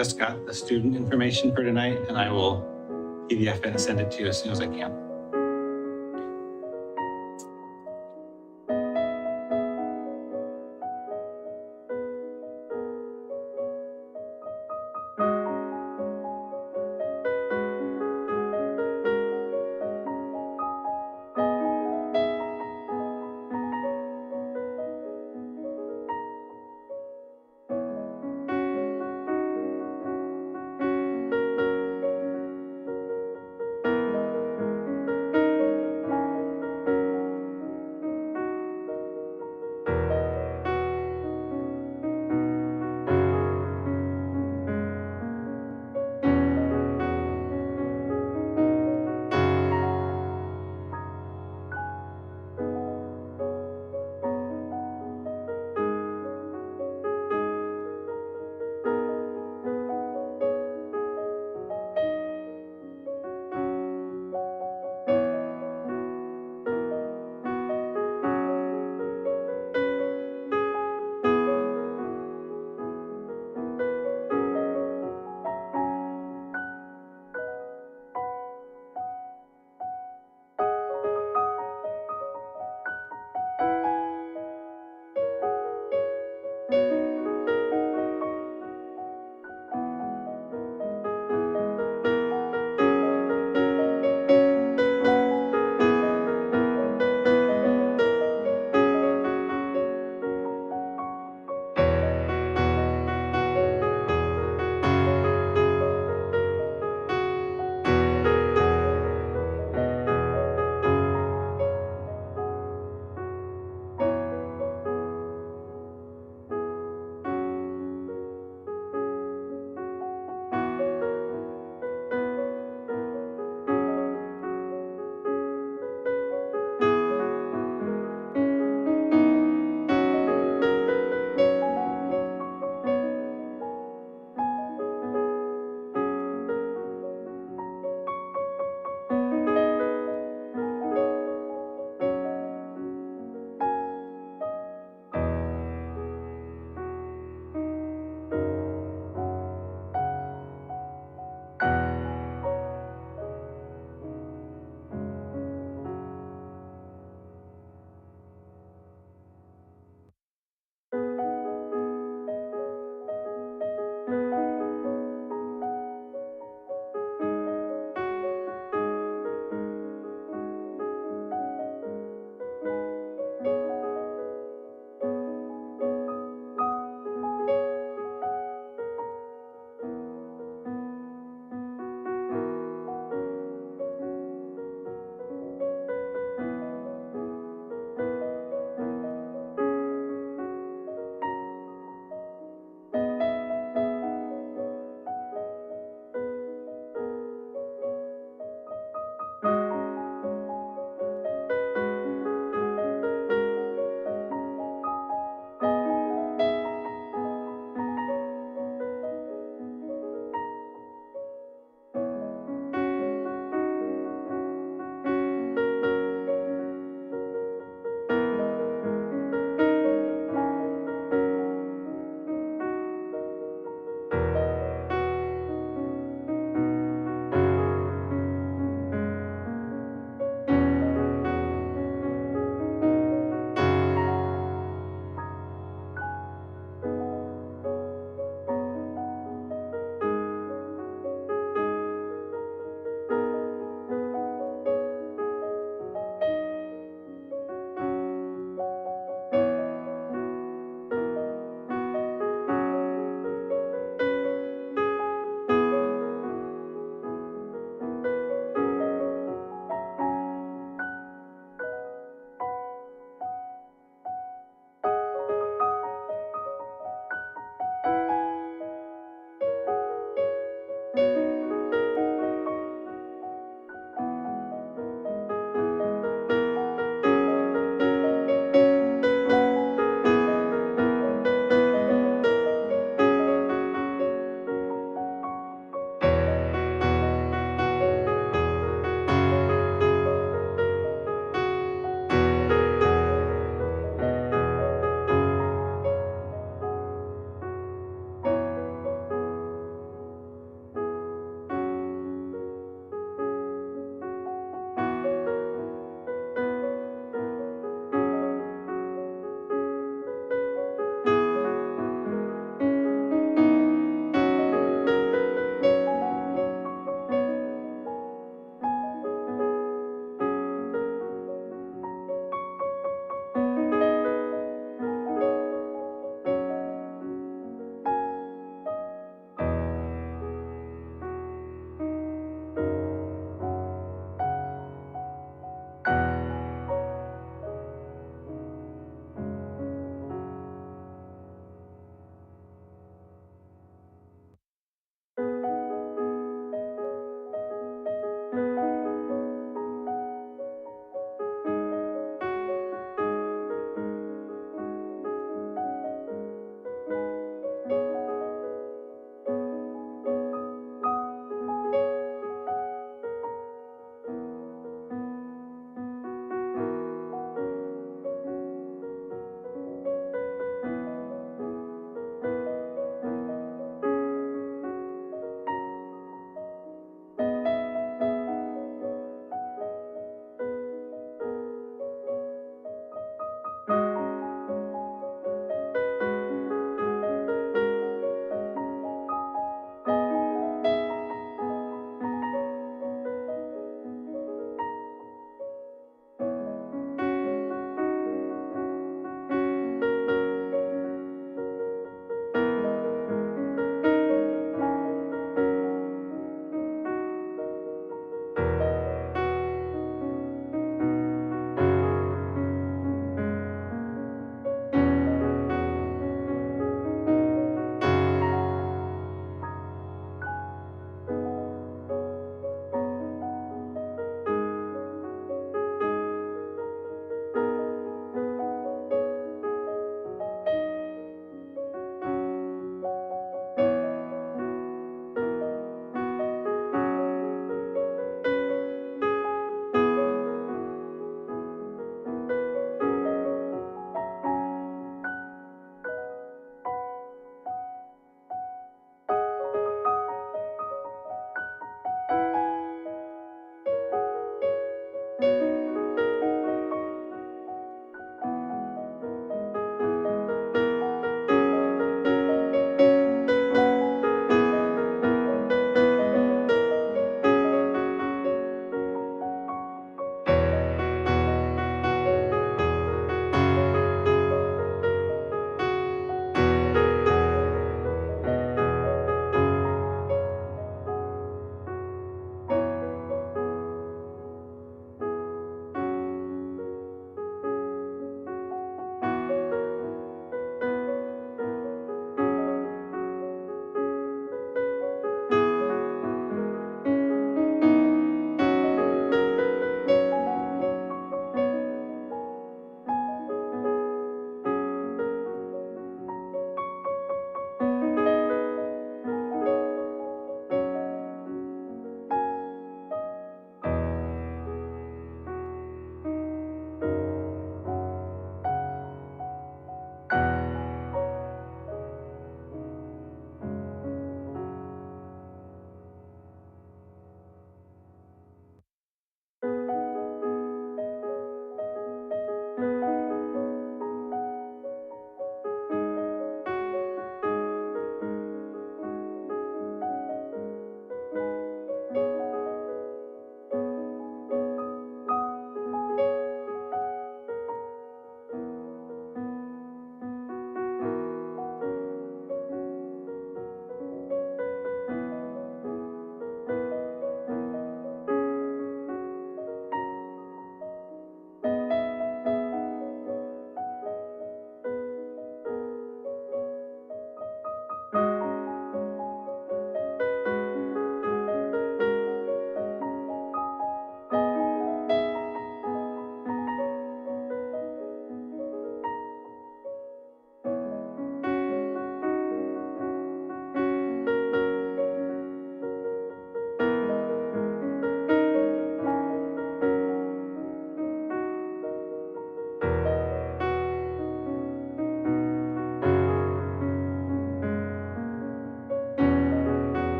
just got the student information for tonight, and I will PDF it and send it to you as soon as I can.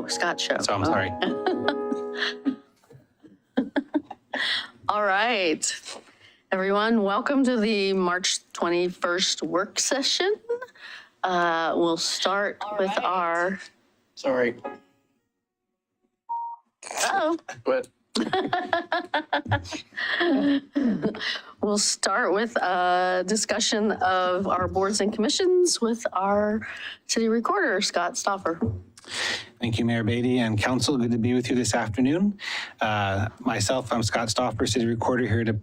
Oh, Scott's show. So I'm sorry. All right. Everyone, welcome to the March 21st work session. We'll start with our... Sorry. Oh. What? We'll start with a discussion of our boards and commissions with our city recorder, Scott Stauffer. Thank you, Mayor Beatty and Council. Good to be with you this afternoon. Myself, I'm Scott Stauffer, City Recorder, here to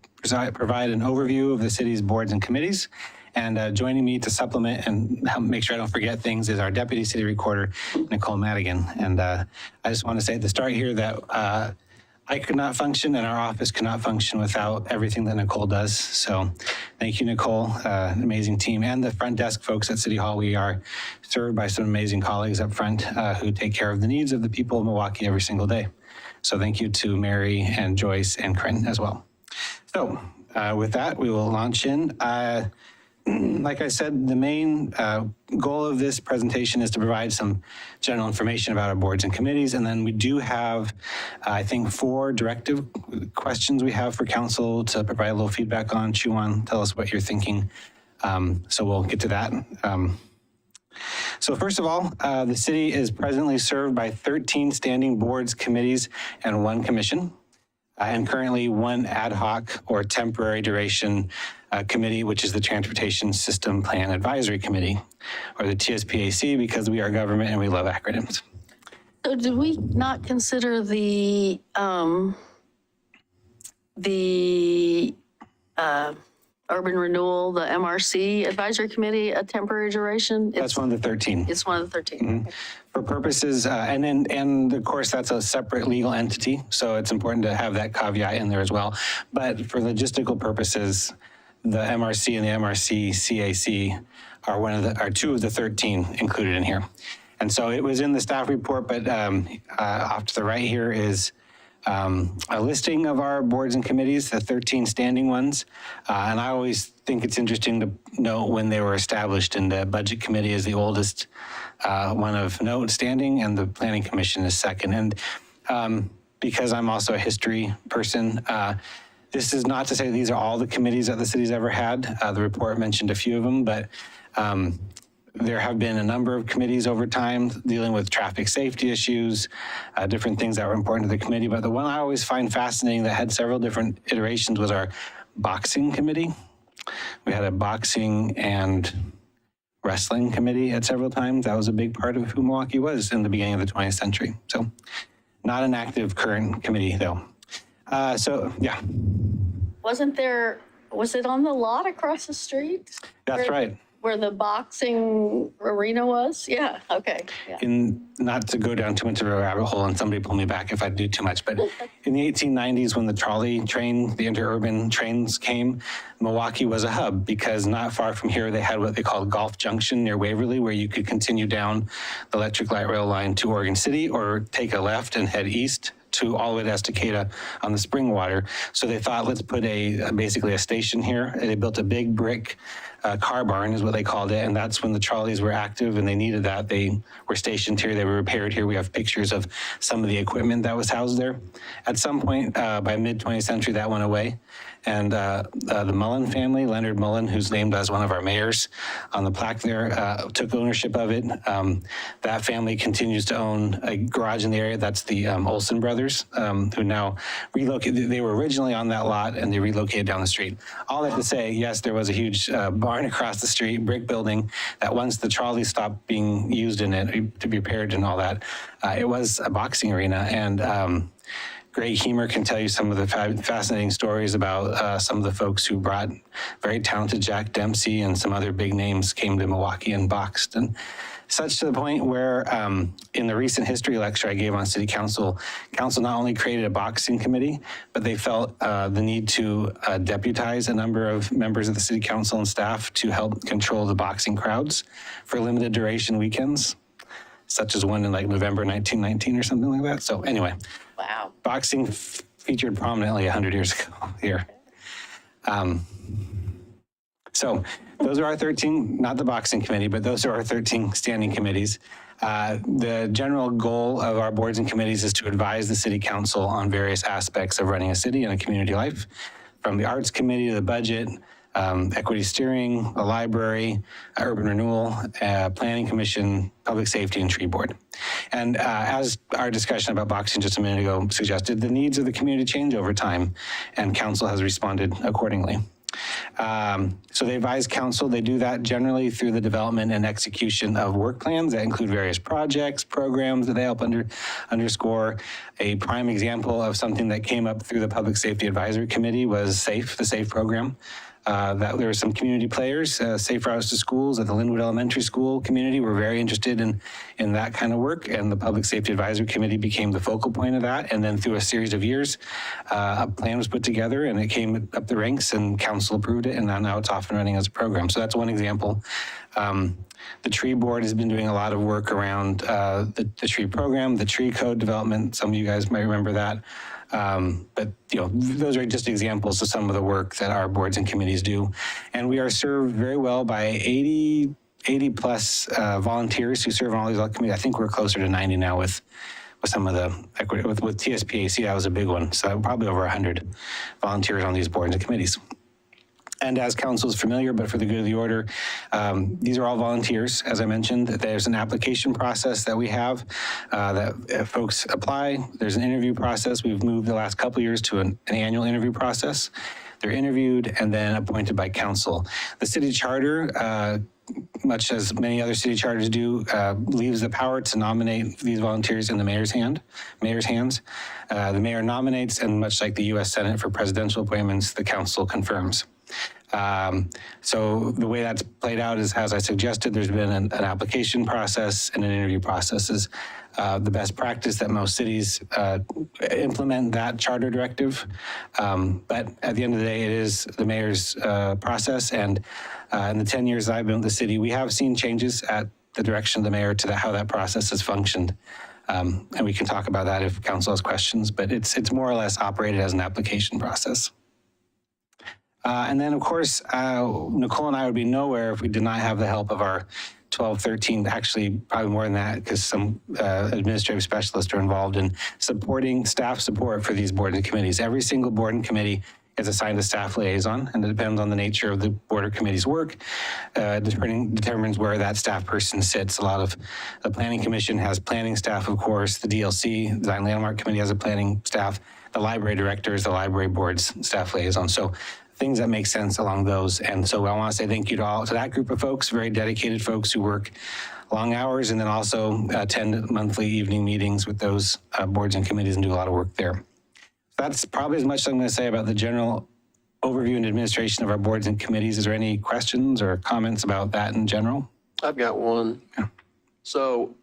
provide an overview of the city's boards and committees. And joining me to supplement and help make sure I don't forget things is our Deputy City Recorder, Nicole Madigan. And I just want to say at the start here that I could not function and our office could not function without everything that Nicole does. So thank you, Nicole, an amazing team, and the front desk folks at City Hall. We are served by some amazing colleagues up front who take care of the needs of the people of Milwaukee every single day. So thank you to Mary and Joyce and Corinne as well. So with that, we will launch in. Like I said, the main goal of this presentation is to provide some general information about our boards and committees. And then we do have, I think, 4 directive questions we have for council to provide a little feedback on, chew on, tell us what you're thinking. So we'll get to that. So first of all, the city is presently served by 13 standing boards, committees, and 1 commission. And currently 1 ad hoc or temporary duration committee, which is the Transportation System Plan Advisory Committee, or the TSPAC, because we are government and we love acronyms. So do we not consider the urban renewal, the MRC Advisory Committee, a temporary duration? That's one of the 13. It's one of the 13. Mm-hmm. For purposes, and of course that's a separate legal entity, so it's important to have that caveat in there as well. But for logistical purposes, the MRC and the MRC CAC are 2 of the 13 included in here. And so it was in the staff report, but off to the right here is a listing of our boards and committees, the 13 standing ones. And I always think it's interesting to note when they were established, and the Budget Committee is the oldest one of note standing, and the Planning Commission is second. And because I'm also a history person, this is not to say these are all the committees that the city's ever had. The report mentioned a few of them, but there have been a number of committees over time dealing with traffic safety issues, different things that were important to the committee. But the one I always find fascinating that had several different iterations was our boxing committee. We had a boxing and wrestling committee at several times. That was a big part of who Milwaukee was in the beginning of the 20th century. So not an active current committee though. So yeah. Was it on the lot across the street? That's right. Where the boxing arena was? Yeah, okay. Yeah. Not to go down too much of a rabbit hole, and somebody pull me back if I do too much, but in the 1890s when the trolley train, the interurban trains came, Milwaukee was a hub because not far from here they had what they called Gulf Junction near Waverly, where you could continue down the electric light rail line to Oregon City or take a left and head east to all the way to Estacada on the spring water. So they thought, let's put basically a station here. They built a big brick car barn is what they called it. And that's when the trolleys were active and they needed that. They were stationed here, they were repaired here. We have pictures of some of the equipment that was housed there. At some point by mid 20th century, that went away. And the Mullen family, Leonard Mullen, who's named as one of our mayors on the plaque there, took ownership of it. That family continues to own a garage in the area. That's the Olson brothers, who now relocated. They were originally on that lot and they relocated down the street. All that to say, yes, there was a huge barn across the street, brick building, that once the trolley stopped being used in it to be repaired and all that, it was a boxing arena. And Greg Heemer can tell you some of the fascinating stories about some of the folks who brought very talented Jack Dempsey and some other big names came to Milwaukee and boxed. And such to the point where in the recent history lecture I gave on city council, council not only created a boxing committee, but they felt the need to deputize a number of members of the city council and staff to help control the boxing crowds for limited duration weekends, such as one in like November 1919 or something like that. So anyway. Wow. Boxing featured prominently 100 years ago here. So those are our 13, not the boxing committee, but those are our 13 standing committees. The general goal of our boards and committees is to advise the city council on various aspects of running a city and a community life, from the arts committee to the budget, equity steering, the library, urban renewal, planning commission, public safety, and tree board. And as our discussion about boxing just a minute ago suggested, the needs of the community change over time, and council has responded accordingly. So they advise council. They do that generally through the development and execution of work plans that include various projects, programs that they help underscore. A prime example of something that came up through the Public Safety Advisory Committee was SAFE, the SAFE program. That there were some community players, Safe Routes to Schools at the Linwood Elementary School community were very interested in that kind of work, and the Public Safety Advisory Committee became the focal point of that. And then through a series of years, a plan was put together and it came up the ranks and council approved it, and now it's off and running as a program. So that's one example. The tree board has been doing a lot of work around the tree program, the tree code development. Some of you guys might remember that. But those are just examples of some of the work that our boards and committees do. And we are served very well by 80 plus volunteers who serve on all these other committees. I think we're closer to 90 now with some of the equity, with TSPAC, that was a big one. So probably over 100 volunteers on these boards and committees. And as council is familiar, but for the good of the order, these are all volunteers. As I mentioned, there's an application process that we have that folks apply. There's an interview process. We've moved the last couple of years to an annual interview process. They're interviewed and then appointed by council. The city charter, much as many other city charters do, leaves the power to nominate these volunteers in the mayor's hands. The mayor nominates, and much like the U.S. Senate for presidential appointments, the council confirms. So the way that's played out is, as I suggested, there's been an application process and an interview process. Is the best practice that most cities implement that charter directive. But at the end of the day, it is the mayor's process. And in the 10 years that I've been with the city, we have seen changes at the direction of the mayor to how that process has functioned. And we can talk about that if council has questions, but it's more or less operated as an application process. And then, of course, Nicole and I would be nowhere if we did not have the help of our 12, 13, actually probably more than that, because some administrative specialists are involved in supporting staff support for these boards and committees. Every single board and committee is assigned a staff liaison, and it depends on the nature of the board or committee's work, determines where that staff person sits. A lot of the planning commission has planning staff, of course. The DLC, Design Landmark Committee, has a planning staff. The library director is the library board's staff liaison. So things that make sense along those. And so I want to say thank you to that group of folks, very dedicated folks who work long hours and then also attend monthly evening meetings with those boards and committees and do a lot of work there. That's probably as much as I'm going to say about the general overview and administration of our boards and committees. Is there any questions or comments about that in general? I've got one. Yeah. So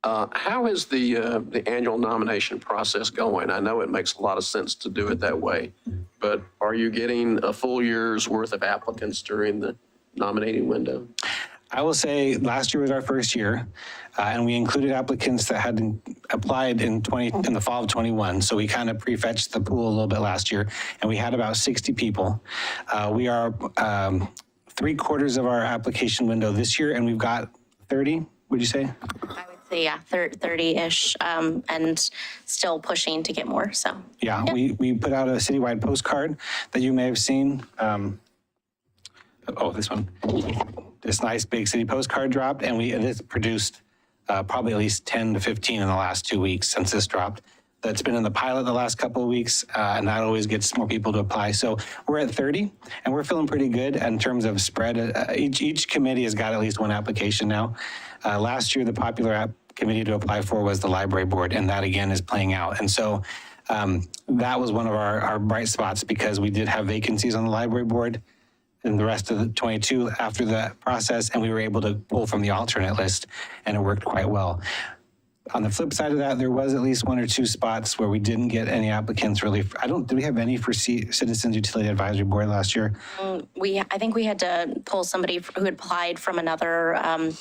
how is the annual nomination process going? I know it makes a lot of sense to do it that way, but are you getting a full year's worth of applicants during the nominating window? I will say last year was our first year, and we included applicants that had applied in the fall of 21. So we kind of prefetched the pool a little bit last year, and we had about 60 people. We are 3/4 of our application window this year, and we've got 30, would you say? I would say, yeah, 30-ish, and still pushing to get more, so. Yeah, we put out a citywide postcard that you may have seen. This one. This nice big city postcard dropped, and this produced probably at least 10 to 15 in the last 2 weeks since this dropped. That's been in the pilot the last couple of weeks, and that always gets more people to apply. So we're at 30, and we're feeling pretty good in terms of spread. Each committee has got at least one application now. Last year, the popular committee to apply for was the library board, and that again is playing out. And so that was one of our bright spots, because we did have vacancies on the library board and the rest of the 22 after that process, and we were able to pull from the alternate list, and it worked quite well. On the flip side of that, there was at least one or two spots where we didn't get any applicants really. Did we have any for Citizens Utility Advisory Board last year? I think we had to pull somebody who had applied from another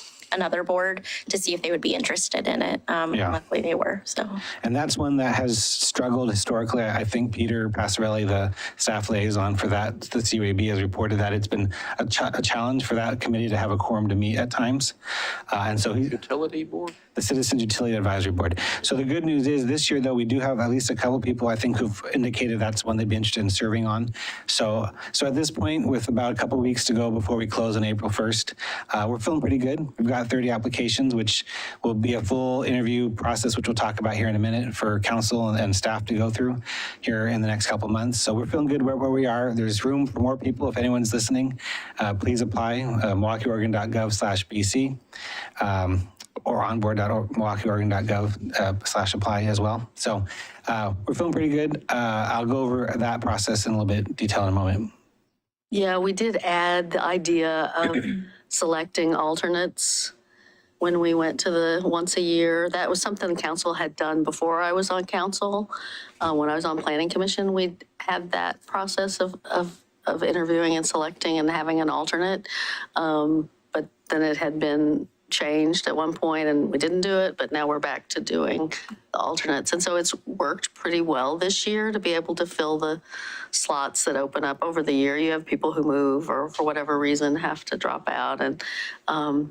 board to see if they would be interested in it. Luckily they were, so. And that's one that has struggled historically. I think Peter Passarelli, the staff liaison for that, the CUAB, has reported that it's been a challenge for that committee to have a quorum to meet at times. And so Utility board? The Citizens Utility Advisory Board. So the good news is this year, though, we do have at least a couple people, I think, who've indicated that's one they'd be interested in serving on. So at this point, with about a couple weeks to go before we close on April 1st, we're feeling pretty good. We've got 30 applications, which will be a full interview process, which we'll talk about here in a minute for council and staff to go through here in the next couple months. So we're feeling good where we are. There's room for more people. If anyone's listening, please apply, MilwaukeeOregon.gov/BC. Or onboard.milwaukeeoregon.gov/apply as well. So we're feeling pretty good. I'll go over that process in a little bit detail in a moment. Yeah, we did add the idea of selecting alternates when we went to the once a year. That was something council had done before I was on council. When I was on planning commission, we had that process of interviewing and selecting and having an alternate. But then it had been changed at one point and we didn't do it, but now we're back to doing the alternates. And so it's worked pretty well this year to be able to fill the slots that open up over the year. You have people who move or for whatever reason have to drop out and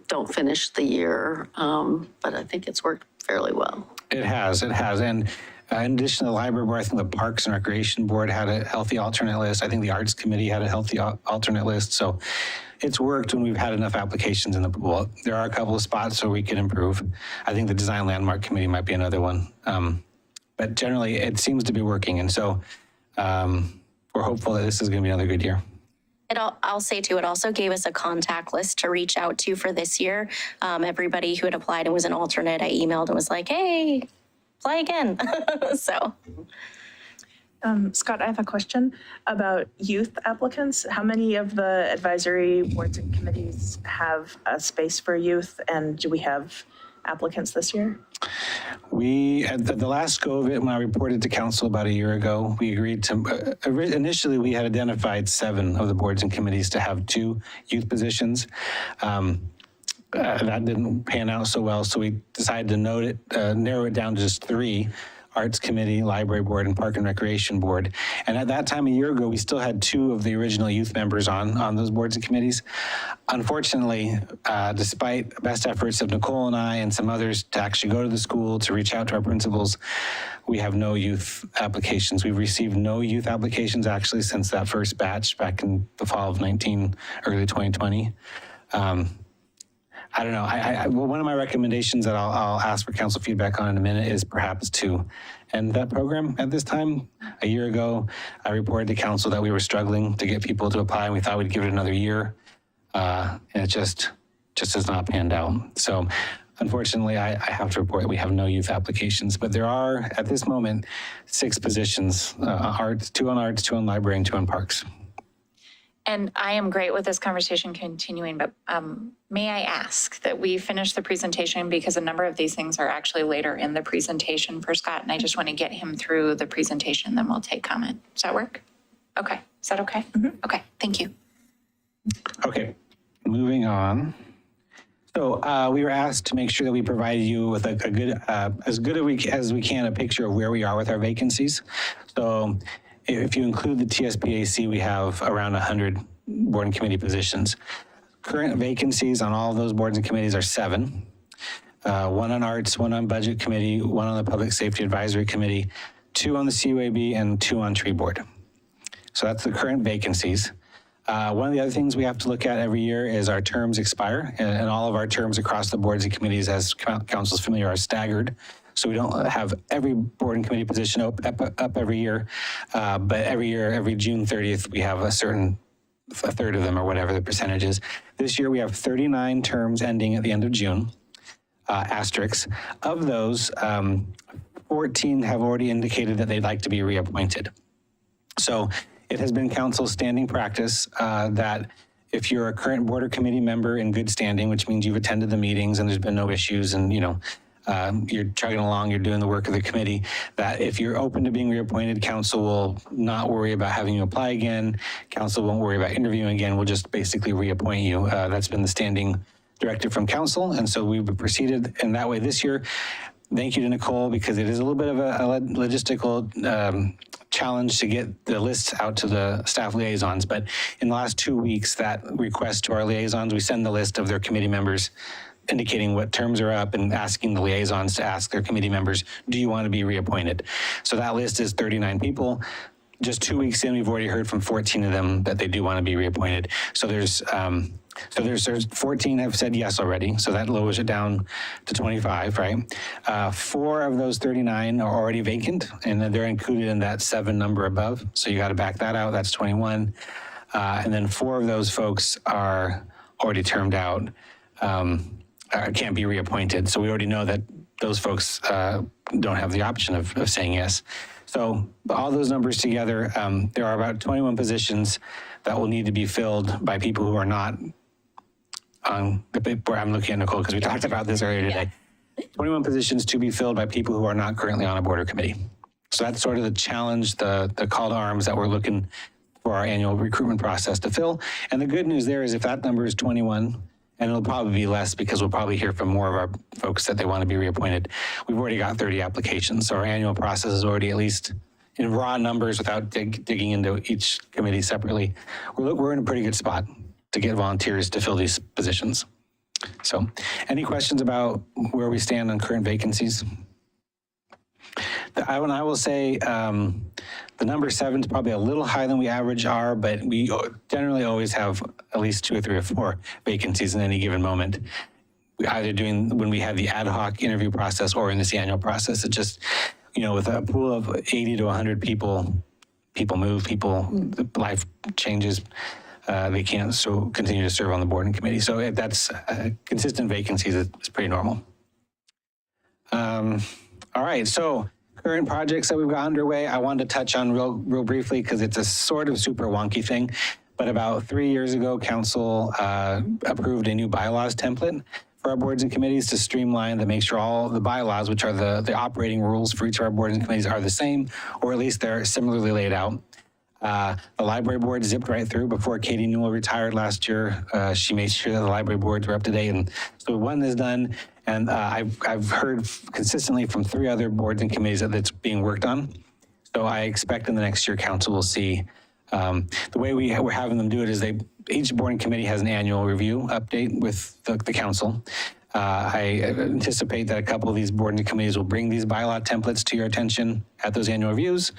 don't finish the year. But I think it's worked fairly well. It has. And in addition to the library board, I think the Parks and Recreation Board had a healthy alternate list. I think the Arts Committee had a healthy alternate list. So it's worked when we've had enough applications in the pool. There are a couple of spots where we could improve. I think the Design Landmark Committee might be another one. But generally, it seems to be working. And so we're hopeful that this is going to be another good year. I'll say too, it also gave us a contact list to reach out to for this year. Everybody who had applied and was an alternate, I emailed and was like, hey, apply again. So. Scott, I have a question about youth applicants. How many of the advisory boards and committees have a space for youth, and do we have applicants this year? We, at the last go of it, when I reported to council about a year ago, we agreed to, initially we had identified 7 of the boards and committees to have 2 youth positions. That didn't pan out so well, so we decided to narrow it down to just 3. Arts Committee, Library Board, and Park and Recreation Board. And at that time, a year ago, we still had 2 of the original youth members on those boards and committees. Unfortunately, despite best efforts of Nicole and I and some others to actually go to the school, to reach out to our principals, we have no youth applications. We've received no youth applications actually since that first batch back in the fall of early 2020. I don't know. Well, one of my recommendations that I'll ask for council feedback on in a minute is perhaps to end that program at this time. A year ago, I reported to council that we were struggling to get people to apply, and we thought we'd give it another year. And it just has not panned out. So unfortunately, I have to report that we have no youth applications, but there are, at this moment, 6 positions, 2 on arts, 2 on library, and 2 on parks. And I am great with this conversation continuing, but may I ask that we finish the presentation, because a number of these things are actually later in the presentation for Scott, and I just want to get him through the presentation, then we'll take comment. Does that work? Okay. Is that okay? Mm-hmm. Okay. Thank you. Okay. Moving on. So we were asked to make sure that we provided you with a good, as good as we can, a picture of where we are with our vacancies. So if you include the TSPAC, we have around 100 board and committee positions. Current vacancies on all of those boards and committees are 7. 1 on arts, 1 on budget committee, 1 on the public safety advisory committee, 2 on the CUAB, and 2 on tree board. So that's the current vacancies. One of the other things we have to look at every year is our terms expire, and all of our terms across the boards and committees, as council is familiar, are staggered. So we don't have every board and committee position up every year, but every year, every June 30th, we have a third of them, or whatever the percentage is. This year we have 39 terms ending at the end of June, asterisks. Of those, 14 have already indicated that they'd like to be reappointed. So it has been council's standing practice that if you're a current board or committee member in good standing, which means you've attended the meetings and there's been no issues, and you're chugging along, you're doing the work of the committee, that if you're open to being reappointed, council will not worry about having you apply again. Council won't worry about interviewing again. We'll just basically reappoint you. That's been the standing directive from council. And so we've proceeded in that way this year. Thank you to Nicole, because it is a little bit of a logistical challenge to get the lists out to the staff liaisons. But in the last 2 weeks, that request to our liaisons, we send the list of their committee members indicating what terms are up and asking the liaisons to ask their committee members, do you want to be reappointed? So that list is 39 people. Just 2 weeks in, we've already heard from 14 of them that they do want to be reappointed. So there's 14 have said yes already. So that lowers it down to 25, right? 4 of those 39 are already vacant, and then they're included in that 7 number above. So you got to back that out. That's 21. And then 4 of those folks are already termed out. Can't be reappointed. So we already know that those folks don't have the option of saying yes. So all those numbers together, there are about 21 positions that will need to be filled by people who are not on the paper. I'm looking at Nicole because we talked about this earlier today. 21 positions to be filled by people who are not currently on a board or committee. So that's sort of the challenge, the call to arms that we're looking for our annual recruitment process to fill. And the good news there is if that number is 21, and it'll probably be less because we'll probably hear from more of our folks that they want to be reappointed. We've already got 30 applications, so our annual process is already, at least in raw numbers without digging into each committee separately, we're in a pretty good spot to get volunteers to fill these positions. So any questions about where we stand on current vacancies? I will say the number 7 is probably a little higher than we average are, but we generally always have at least 2 or 3 or 4 vacancies in any given moment. We either doing when we have the ad hoc interview process or in this annual process. It just, with a pool of 80 to 100 people move, life changes. They can't continue to serve on the board and committee. So that's consistent vacancies is pretty normal. All right, so current projects that we've got underway, I wanted to touch on real briefly because it's a sort of super wonky thing. But about 3 years ago, council approved a new bylaws template for our boards and committees to streamline, to make sure all the bylaws, which are the operating rules for each of our boards and committees, are the same, or at least they're similarly laid out. The library board zipped right through before Katie Newell retired last year. She made sure that the library boards were up to date, and so one is done. And I've heard consistently from 3 other boards and committees that it's being worked on. So I expect in the next year, council will see. The way we're having them do it is each board and committee has an annual review update with the council. I anticipate that a couple of these board and committees will bring these bylaw templates to your attention at those annual reviews.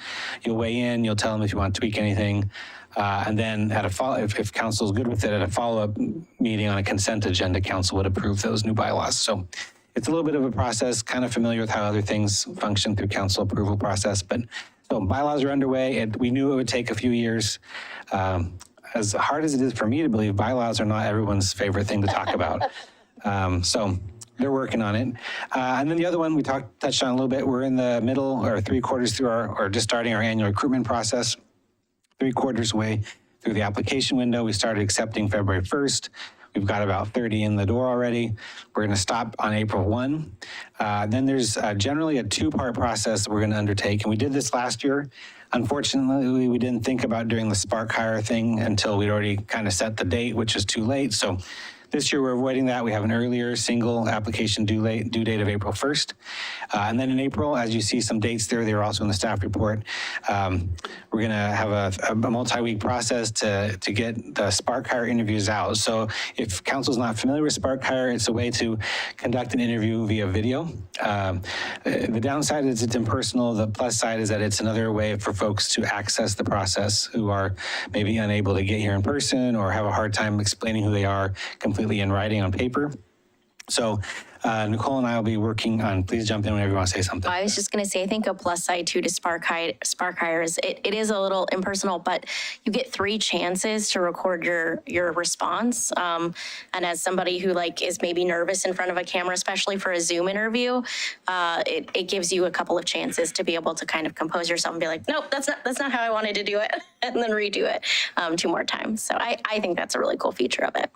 You'll weigh in, you'll tell them if you want to tweak anything. And then at if council is good with it, at a follow-up meeting on a consent agenda, council would approve those new bylaws. So it's a little bit of a process, kind of familiar with how other things function through council approval process. But so bylaws are underway. We knew it would take a few years. As hard as it is for me to believe, bylaws are not everyone's favorite thing to talk about. So they're working on it. And then the other one we touched on a little bit, we're in the middle or 3/4 through or just starting our annual recruitment process. 3/4 way through the application window. We started accepting February 1st. We've got about 30 in the door already. We're going to stop on April 1. Then there's generally a 2-part process that we're going to undertake. And we did this last year. Unfortunately, we didn't think about doing the spark hire thing until we'd already kind of set the date, which is too late. So this year, we're avoiding that. We have an earlier single application due date of April 1st. And then in April, as you see some dates there, they were also in the staff report, we're going to have a multi-week process to get the Spark Hire interviews out. So if council's not familiar with Spark Hire, it's a way to conduct an interview via video. The downside is it's impersonal. The plus side is that it's another way for folks to access the process who are maybe unable to get here in person or have a hard time explaining who they are completely in writing on paper. So Nicole and I will be working on, please jump in whenever you want to say something. I was just going to say, I think a plus side too to Spark Hire is it is a little impersonal, but you get 3 chances to record your response. And as somebody who is maybe nervous in front of a camera, especially for a Zoom interview, it gives you a couple of chances to be able to kind of compose yourself and be like, nope, that's not how I wanted to do it, and then redo it 2 more times. So I think that's a really cool feature of it.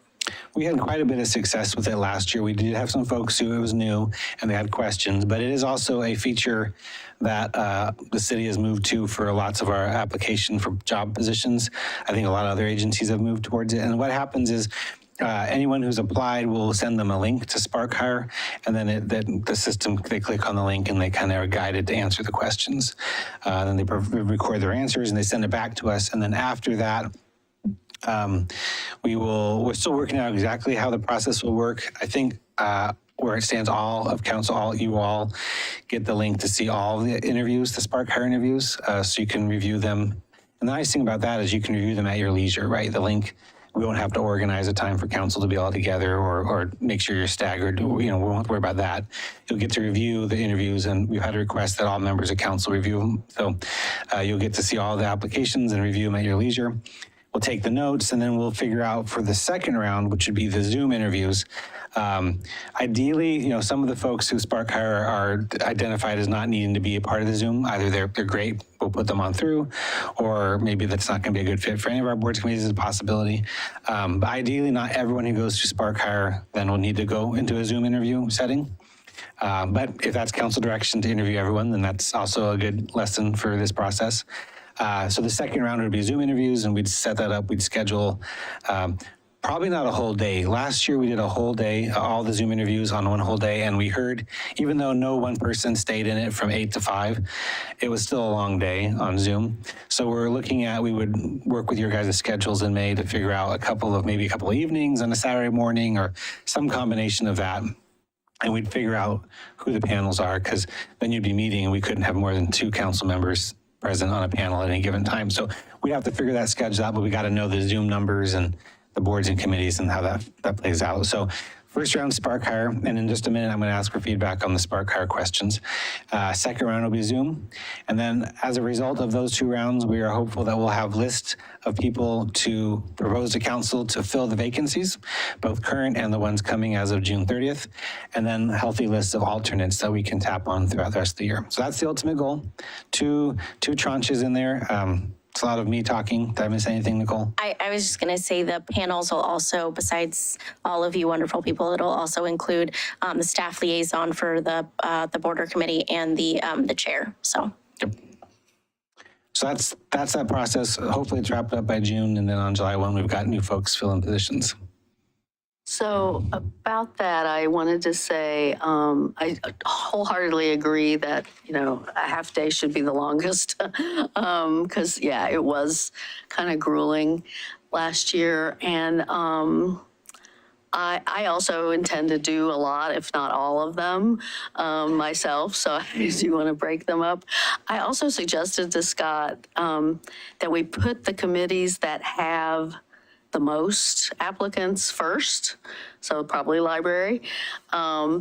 We had quite a bit of success with it last year. We did have some folks who it was new and they had questions, but it is also a feature that the city has moved to for lots of our application for job positions. I think a lot of other agencies have moved towards it. And what happens is anyone who's applied will send them a link to Spark Hire, and then the system, they click on the link and they kind of are guided to answer the questions. Then they record their answers and they send it back to us. And then after that, we're still working out exactly how the process will work. I think where it stands, all of council, you all get the link to see all the interviews, the Spark Hire interviews, so you can review them. And the nice thing about that is you can review them at your leisure, right? The link, we won't have to organize a time for council to be all together or make sure you're staggered. We won't have to worry about that. You'll get to review the interviews, and we've had a request that all members of council review them. So you'll get to see all the applications and review them at your leisure. We'll take the notes, and then we'll figure out for the second round, which would be the Zoom interviews. Ideally, some of the folks who Spark Hire are identified as not needing to be a part of the Zoom. Either they're great, we'll put them on through, or maybe that's not going to be a good fit for any of our boards committees is a possibility. But ideally, not everyone who goes to Spark Hire then will need to go into a Zoom interview setting. But if that's council direction to interview everyone, then that's also a good lesson for this process. So the second round would be Zoom interviews, and we'd set that up. We'd schedule probably not a whole day. Last year we did a whole day, all the Zoom interviews on one whole day, and we heard, even though no one person stayed in it from 8 to 5, it was still a long day on Zoom. So we're looking at, we would work with your guys' schedules in May to figure out maybe a couple of evenings on a Saturday morning or some combination of that. And we'd figure out who the panels are, because then you'd be meeting and we couldn't have more than 2 council members present on a panel at any given time. So we have to figure that schedule out, but we got to know the Zoom numbers and the boards and committees and how that plays out. So first round, Spark Hire, and in just a minute, I'm going to ask for feedback on the Spark Hire questions. Second round will be Zoom. And then as a result of those 2 rounds, we are hopeful that we'll have lists of people to propose to council to fill the vacancies, both current and the ones coming as of June 30th, and then a healthy list of alternates that we can tap on throughout the rest of the year. So that's the ultimate goal. Two tranches in there. It's a lot of me talking. Did I miss anything, Nicole? I was just going to say the panels will also, besides all of you wonderful people, it'll also include the staff liaison for the border committee and the chair. So. Yep. So that's that process. Hopefully it's wrapped up by June, and then on July 1, we've got new folks filling positions. So about that, I wanted to say, I wholeheartedly agree that, a half day should be the longest. Because, it was kind of grueling last year. And I also intend to do a lot, if not all of them, myself. So I do want to break them up. I also suggested to Scott that we put the committees that have the most applicants first, so probably library,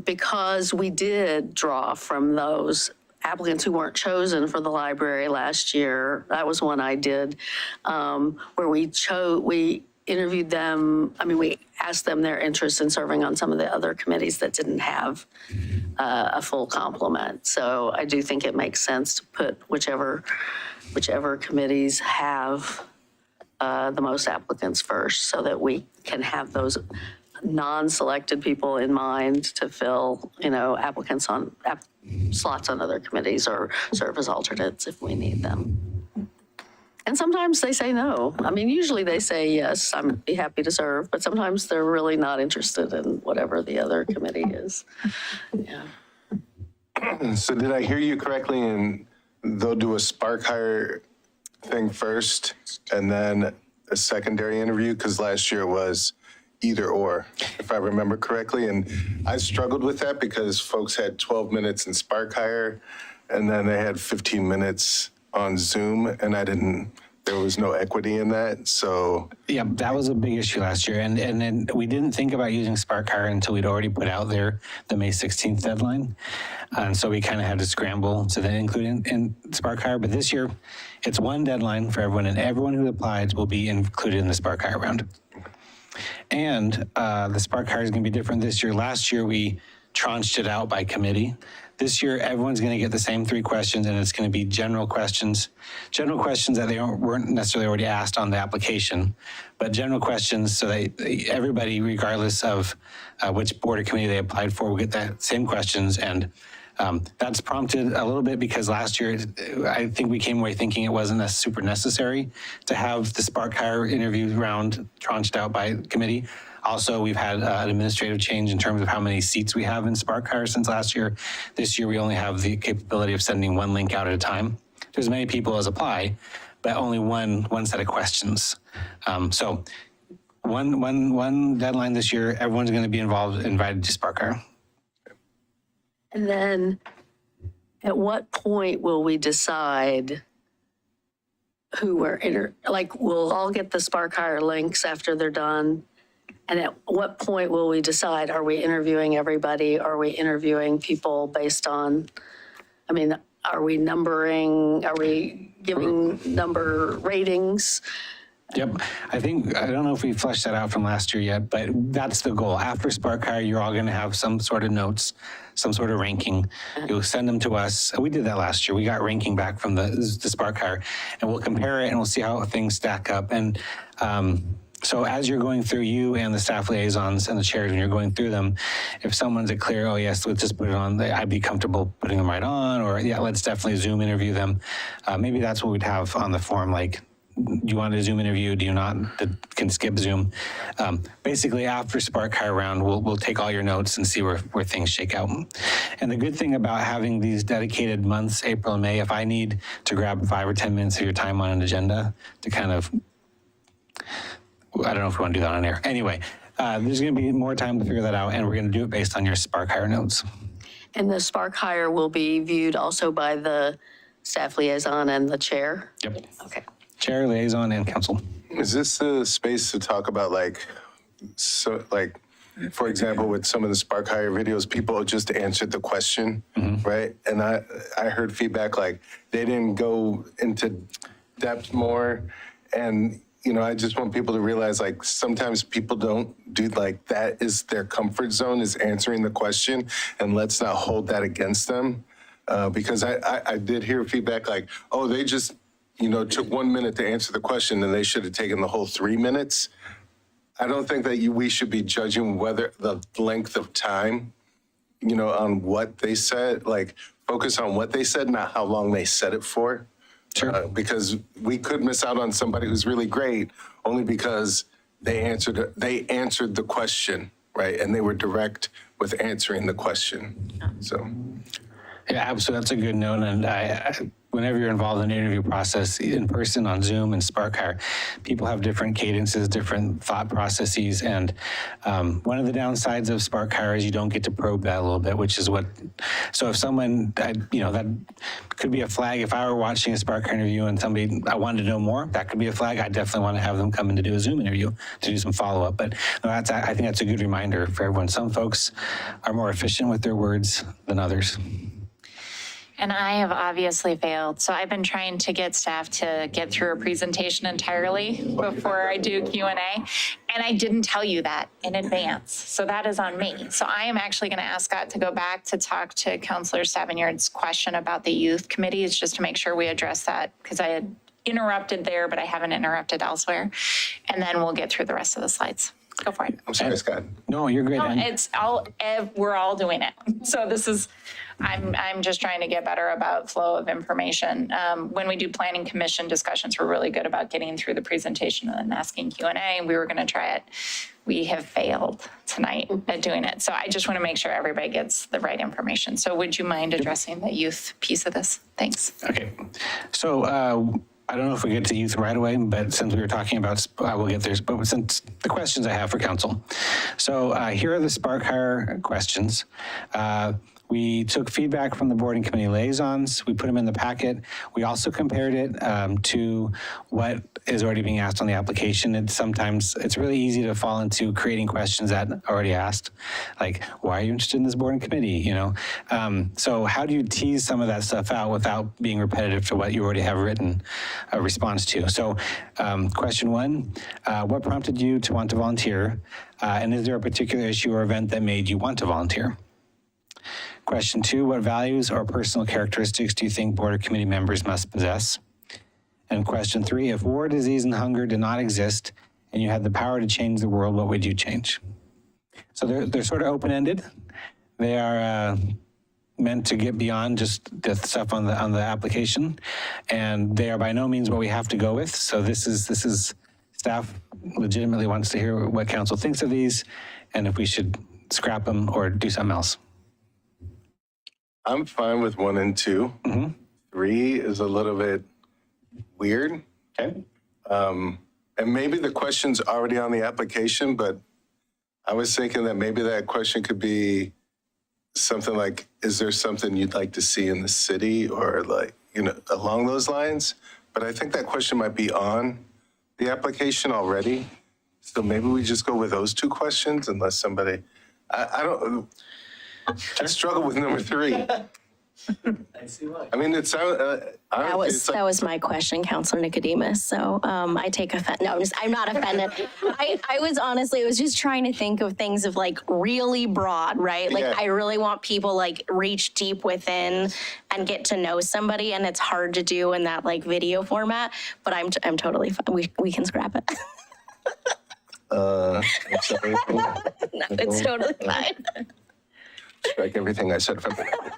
because we did draw from those applicants who weren't chosen for the library last year. That was one I did, where we interviewed them. We asked them their interest in serving on some of the other committees that didn't have a full complement. So I do think it makes sense to put whichever committees have the most applicants first, so that we can have those non-selected people in mind to fill, applicants on slots on other committees or serve as alternates if we need them. And sometimes they say no. Usually they say yes, I'm be happy to serve, but sometimes they're really not interested in whatever the other committee is. Yeah. So did I hear you correctly? And they'll do a Spark Hire thing first and then a secondary interview? Because last year it was either or, if I remember correctly. And I struggled with that because folks had 12 minutes in Spark Hire and then they had 15 minutes on Zoom, and there was no equity in that. So yeah, that was a big issue last year. And then we didn't think about using Spark Hire until we'd already put out there the May 16th deadline. And so we kind of had to scramble to then include in Spark Hire. But this year, it's one deadline for everyone, and everyone who applies will be included in the Spark Hire round. And the Spark Hire is going to be different this year. Last year, we tranched it out by committee. This year, everyone's going to get the same 3 questions, and it's going to be general questions that weren't necessarily already asked on the application, but general questions so that everybody, regardless of which board or committee they applied for, will get that same questions. And that's prompted a little bit because last year, I think we came away thinking it wasn't super necessary to have the Spark Hire interview round tranched out by committee. Also, we've had an administrative change in terms of how many seats we have in Spark Hire since last year. This year, we only have the capability of sending 1 link out at a time to as many people as apply, but only one set of questions. So one deadline this year, everyone's going to be invited to Spark Hire. And then at what point will we decide who we're we'll all get the Spark Hire links after they're done? And at what point will we decide, are we interviewing everybody? Are we interviewing people based on, are we giving number ratings? Yep. I don't know if we fleshed that out from last year yet, but that's the goal. After Spark Hire, you're all going to have some sort of notes, some sort of ranking. You'll send them to us. We did that last year. We got ranking back from the Spark Hire, and we'll compare it and we'll see how things stack up. And so as you're going through, you and the staff liaisons and the chairs, when you're going through them, if someone's a clear, oh yes, let's just put it on, I'd be comfortable putting them right on, or yeah, let's definitely Zoom interview them. Maybe that's what we'd have on the form, like, do you want a Zoom interview? Do you not? Can skip Zoom? Basically, after Spark Hire round, we'll take all your notes and see where things shake out. And the good thing about having these dedicated months, April and May, if I need to grab 5 or 10 minutes of your time on an agenda to kind of, I don't know if we want to do that on air. Anyway, there's going to be more time to figure that out, and we're going to do it based on your Spark Hire notes. And the Spark Hire will be viewed also by the staff liaison and the chair? Yep. Okay. Chair, liaison, and council. Is this the space to talk about for example, with some of the Spark Hire videos, people just answered the question, right? And I heard feedback like they didn't go into depth more. And, I just want people to realize sometimes people don't do that is their comfort zone is answering the question, and let's not hold that against them. Because I did hear feedback like, oh, they just, took 1 minute to answer the question and they should have taken the whole 3 minutes. I don't think that we should be judging whether the length of time, on what they said, focus on what they said, not how long they said it for. Sure. Because we could miss out on somebody who's really great only because they answered the question, right? And they were direct with answering the question. So. Yeah, absolutely. That's a good note. And whenever you're involved in the interview process, in person, on Zoom, and Spark Hire, people have different cadences, different thought processes. And one of the downsides of Spark Hire is you don't get to probe that a little bit, which is so if someone, that could be a flag. If I were watching a Spark Hire interview and I wanted to know more, that could be a flag. I definitely want to have them come in to do a Zoom interview to do some follow-up. But no, I think that's a good reminder for everyone. Some folks are more efficient with their words than others. And I have obviously failed. So I've been trying to get staff to get through a presentation entirely before I do Q&A. And I didn't tell you that in advance. So that is on me. So I am actually going to ask Scott to go back to talk to Councilor Savignard's question about the youth committees, just to make sure we address that, because I had interrupted there, but I haven't interrupted elsewhere. And then we'll get through the rest of the slides. Go for it. I'm sorry, Scott. No, you're great. No, we're all doing it. So this is, I'm just trying to get better about flow of information. When we do planning commission discussions, we're really good about getting through the presentation and then asking Q&A. We were going to try it. We have failed tonight at doing it. So I just want to make sure everybody gets the right information. So would you mind addressing the youth piece of this? Thanks. Okay. So, I don't know if we get to youth right away, but since we were talking about, we'll get there. But since the questions I have for council. So here are the Spark Hire questions. We took feedback from the board and committee liaisons. We put them in the packet. We also compared it to what is already being asked on the application. And sometimes it's really easy to fall into creating questions that are already asked, like, why are you interested in this board and committee? So how do you tease some of that stuff out without being repetitive to what you already have written a response to? So question 1, what prompted you to want to volunteer? And is there a particular issue or event that made you want to volunteer? Question 2, what values or personal characteristics do you think board or committee members must possess? And question 3, if war, disease, and hunger did not exist and you had the power to change the world, what would you change? So they're sort of open-ended. They are meant to get beyond just the stuff on the application, and they are by no means what we have to go with. So this is staff legitimately wants to hear what council thinks of these, and if we should scrap them or do something else. I'm fine with 1 and 2. 3 is a little bit weird. Okay. And maybe the question's already on the application, but I was thinking that maybe that question could be something like, is there something you'd like to see in the city, or like, along those lines? But I think that question might be on the application already. So maybe we just go with those 2 questions unless somebody, I struggle with number 3. I mean, it sounds, That was my question, Counselor Nicodemus. So I take offense. No, I'm not offended. I was just trying to think of things of like really broad, right? Like Yeah. I really want people like reach deep within and get to know somebody, and it's hard to do in that like video format. But I'm totally fine. We can scrap it. I'm sorry. No, it's totally fine. Strike everything I said from the beginning.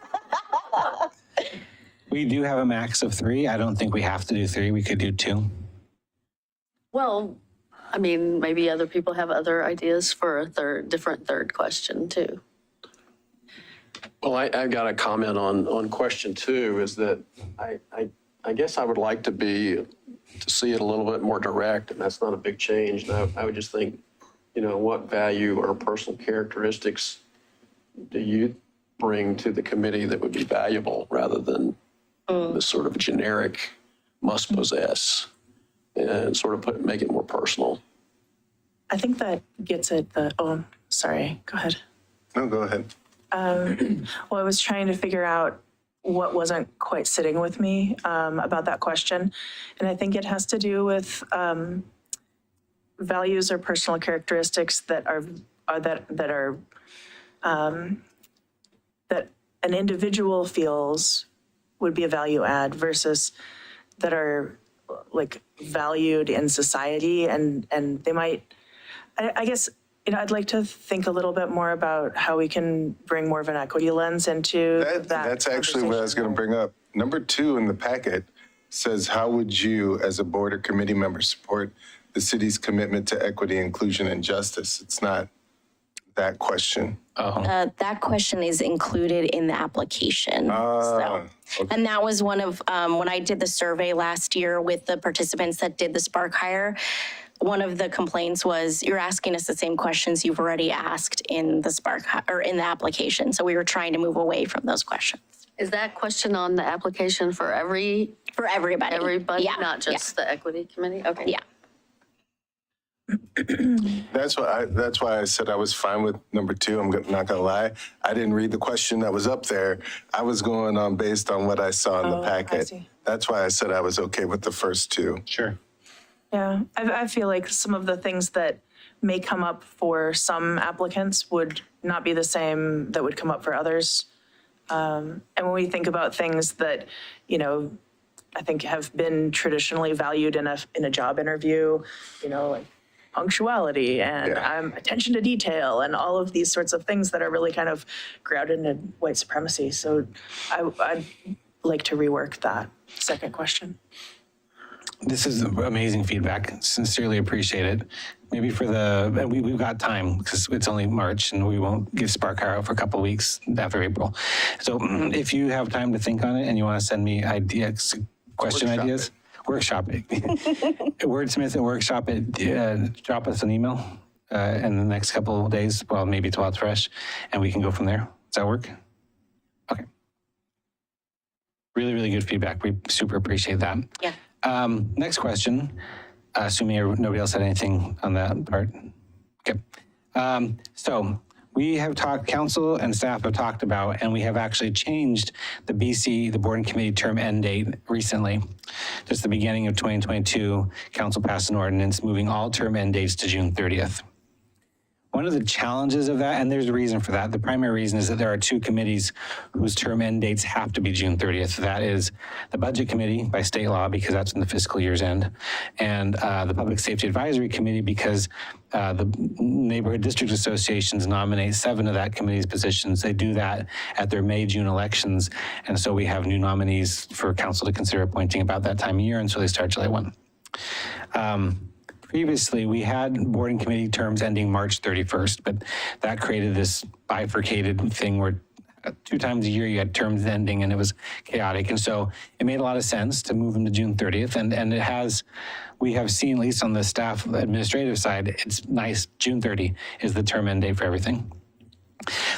We do have a max of 3. I don't think we have to do 3. We could do 2. Well, I mean, maybe other people have other ideas for a different third question too. Well, I've got a comment on question 2, is that I guess I would like to see it a little bit more direct, and that's not a big change. And I would just think, what value or personal characteristics do you bring to the committee that would be valuable, rather than this sort of generic must possess, and sort of make it more personal. I think that gets at sorry, go ahead. No, go ahead. Well, I was trying to figure out what wasn't quite sitting with me about that question. And I think it has to do with values or personal characteristics that an individual feels would be a value add versus that are like valued in society, and they might, I guess, I'd like to think a little bit more about how we can bring more of an equity lens into that. That's actually what I was going to bring up. Number 2 in the packet says, how would you, as a board or committee member, support the city's commitment to equity, inclusion, and justice? It's not that question. That question is included in the application. Okay. And that was one of, when I did the survey last year with the participants that did the Spark Hire, one of the complaints was, you're asking us the same questions you've already asked in the or in the application. So we were trying to move away from those questions. Is that question on the application for everybody? Everybody, yeah. Not just the equity committee? Okay. Yeah. That's why I said I was fine with number 2. I'm not gonna lie. I didn't read the question that was up there. I was going on based on what I saw in the packet. see. That's why I said I was okay with the first 2. Sure. Yeah, I feel like some of the things that may come up for some applicants would not be the same that would come up for others. And when we think about things that, I think have been traditionally valued in a job interview, like punctuality and attention to detail and all of these sorts of things that are really kind of grounded in white supremacy. So I'd like to rework that second question. This is amazing feedback. Sincerely appreciate it. Maybe we've got time because it's only March and we won't give Spark Hire out for a couple of weeks after April. So if you have time to think on it and you want to send me ideas, ideas, workshop it. Wordsmith at workshop it. Drop us an email in the next couple of days. Well, maybe till it's fresh, and we can go from there. Does that work? Okay. Really, really good feedback. We super appreciate that. Yeah. Next question, assuming nobody else had anything on that part. Okay. So we have council and staff have talked about, and we have actually changed the BC, the board and committee term end date recently. Just the beginning of 2022, council passed an ordinance moving all term end dates to June 30th. One of the challenges of that, and there's a reason for that, the primary reason is that there are two committees whose term end dates have to be June 30th. That is the Budget Committee by state law, because that's when the fiscal year's end, and the Public Safety Advisory Committee, because the neighborhood district associations nominate 7 of that committee's positions. They do that at their May, June elections. And so we have new nominees for council to consider appointing about that time of year. And so they start July 1. Previously, we had board and committee terms ending March 31st, but that created this bifurcated thing where 2 times a year you had terms ending and it was chaotic. And so it made a lot of sense to move them to June 30th. And it has, we have seen, at least on the staff administrative side, it's nice. June 30 is the term end date for everything.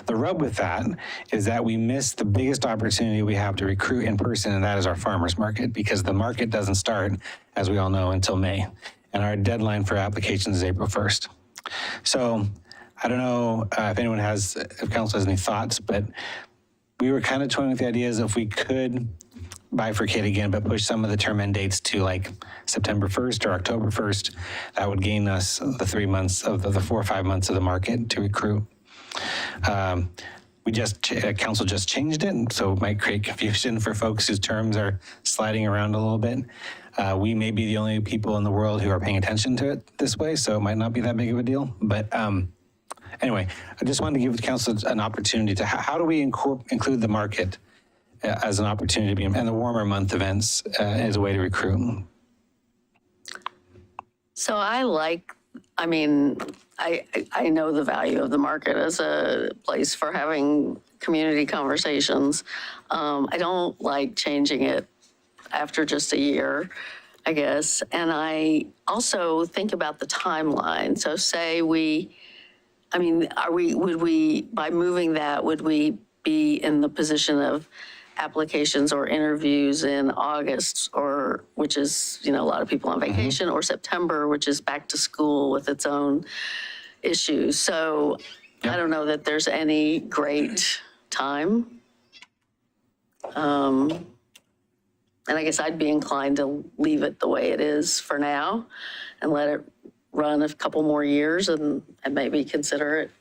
The rub with that is that we miss the biggest opportunity we have to recruit in person, and that is our farmers market, because the market doesn't start, as we all know, until May. And our deadline for applications is April 1st. So I don't know if council has any thoughts, but we were kind of toying with the ideas if we could bifurcate again, but push some of the term end dates to like September 1st or October 1st. That would gain us the 3 months of the 4 or 5 months of the market to recruit. Council just changed it, and so it might create confusion for folks whose terms are sliding around a little bit. We may be the only people in the world who are paying attention to it this way, so it might not be that big of a deal. But anyway, I just wanted to give the council an opportunity to, how do we include the market as an opportunity to be, and the warmer month events as a way to recruit? So I know the value of the market as a place for having community conversations. I don't like changing it after just a year, I guess. And I also think about the timeline. So say by moving that, would we be in the position of applications or interviews in August, or which is, a lot of people on vacation, or September, which is back to school with its own issues. So I don't know that there's any great time. And I guess I'd be inclined to leave it the way it is for now and let it run a couple more years and maybe consider it.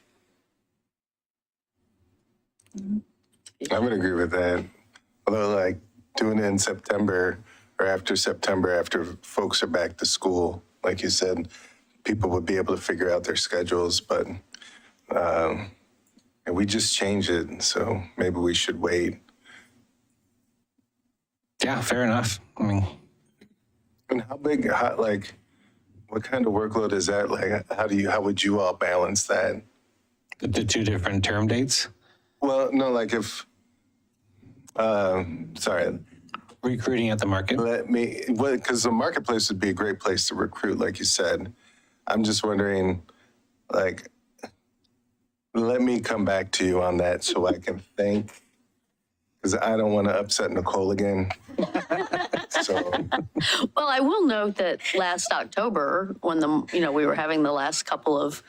I would agree with that. Although, like, doing it in September or after September, after folks are back to school, like you said, people would be able to figure out their schedules, but and we just changed it, so maybe we should wait. Yeah, fair enough. I mean, And what kind of workload is that? Like, how would you all balance that? the 2 different term dates, Well, no, like if, recruiting at the market. because the marketplace would be a great place to recruit, like you said. I'm just wondering, like, let me come back to you on that so I can think, because I don't want to upset Nicole again. So, Well, I will note that last October, when we were having the last couple of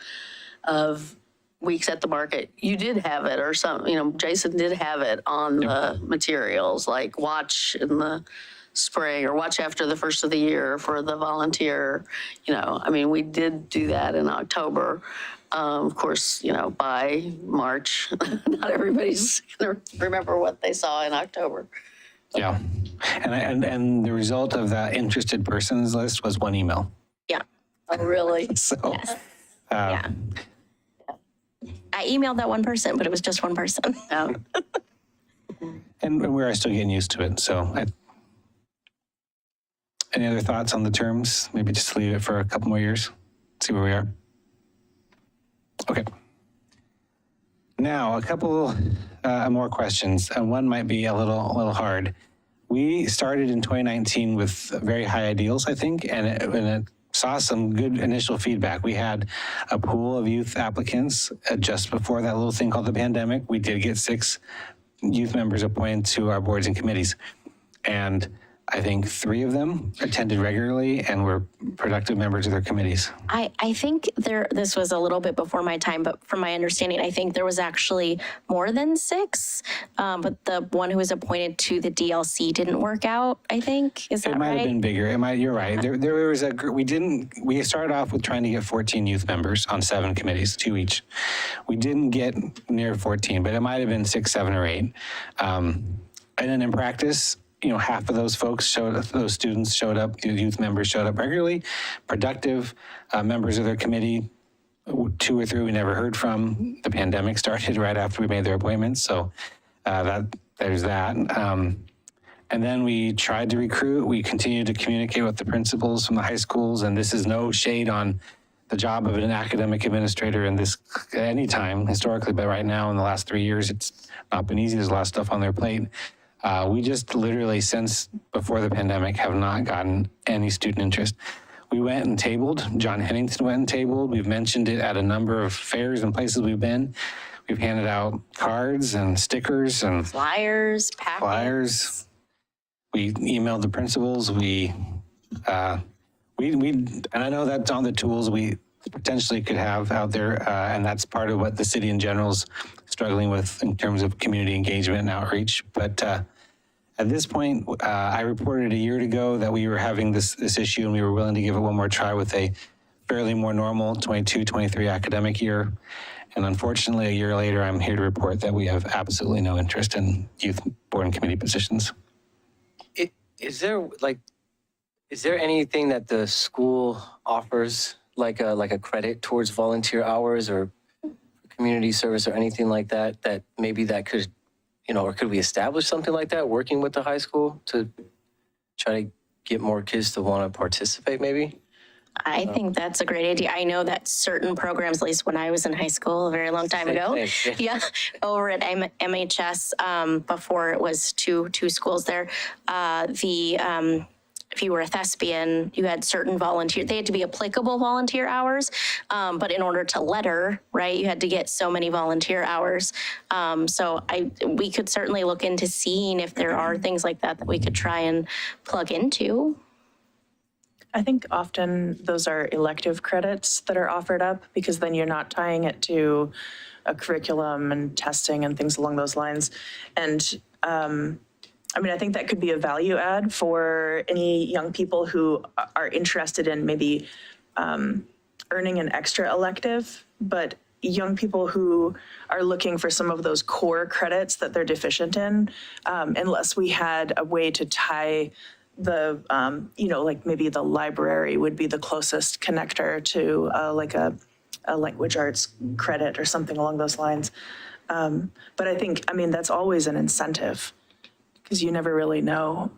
weeks at the market, you did have it, or Jason did have it on the materials, like watch in the spring or watch after the first of the year for the volunteer. We did do that in October. Of course, by March, not everybody's going to remember what they saw in October. Yeah. And the result of that interested persons list was 1 email. Yeah. Oh, really? So, Yeah. I emailed that one person, but it was just one person. Yeah. and we're still getting used to it. So any other thoughts on the terms? Maybe just leave it for a couple more years, see where we are. Okay. Now, a couple more questions, and one might be a little hard. We started in 2019 with very high ideals, I think, and it saw some good initial feedback. We had a pool of youth applicants just before that little thing called the pandemic. We did get 6 youth members appointed to our boards and committees. And I think 3 of them attended regularly and were productive members of their committees. I think this was a little bit before my time, but from my understanding, I think there was actually more than 6. But the one who was appointed to the DLC didn't work out, I think. Is that It might right? have been bigger. You're right. There was a group, we started off with trying to get 14 youth members on 7 committees, 2 each. We didn't get near 14, but it might have been 6, 7, or 8. And then in practice, half of those those students showed up, the youth members showed up regularly, productive members of their committee. 2 or 3 we never heard from. The pandemic started right after we made their appointments, so there's that. And then we tried to recruit. We continued to communicate with the principals from the high schools, and this is no shade on the job of an academic administrator in this any time historically, but right now in the last 3 years, it's not been easy. There's a lot of stuff on their plate. We just literally, since before the pandemic, have not gotten any student interest. We went and tabled. John Hennington went and tabled. We've mentioned it at a number of fairs and places we've been. We've handed out cards and stickers and Flyers, packets. flyers. We emailed the principals. We and I know that's on the tools we potentially could have out there, and that's part of what the city in general is struggling with in terms of community engagement and outreach. But at this point, I reported a year ago that we were having this issue, and we were willing to give it one more try with a fairly more normal 22-23 academic year. And unfortunately, a year later, I'm here to report that we have absolutely no interest in youth board and committee positions. Is there anything that the school offers, like a credit towards volunteer hours or community service or anything like that, that maybe that could, or could we establish something like that, working with the high school to try to get more kids to want to participate maybe? I think that's a great idea. I know that certain programs, at least when I was in high school a very long time ago, over at MHS, before it was two schools there, if you were a thespian, you had certain volunteer, they had to be applicable volunteer hours, but in order to letter, right, you had to get so many volunteer hours. So we could certainly look into seeing if there are things like that we could try and plug into. I think often those are elective credits that are offered up because then you're not tying it to a curriculum and testing and things along those lines. And I think that could be a value add for any young people who are interested in maybe earning an extra elective, but young people who are looking for some of those core credits that they're deficient in, unless we had a way to tie the, like maybe the library would be the closest connector to like a language arts credit or something along those lines. But I think, that's always an incentive because you never really know.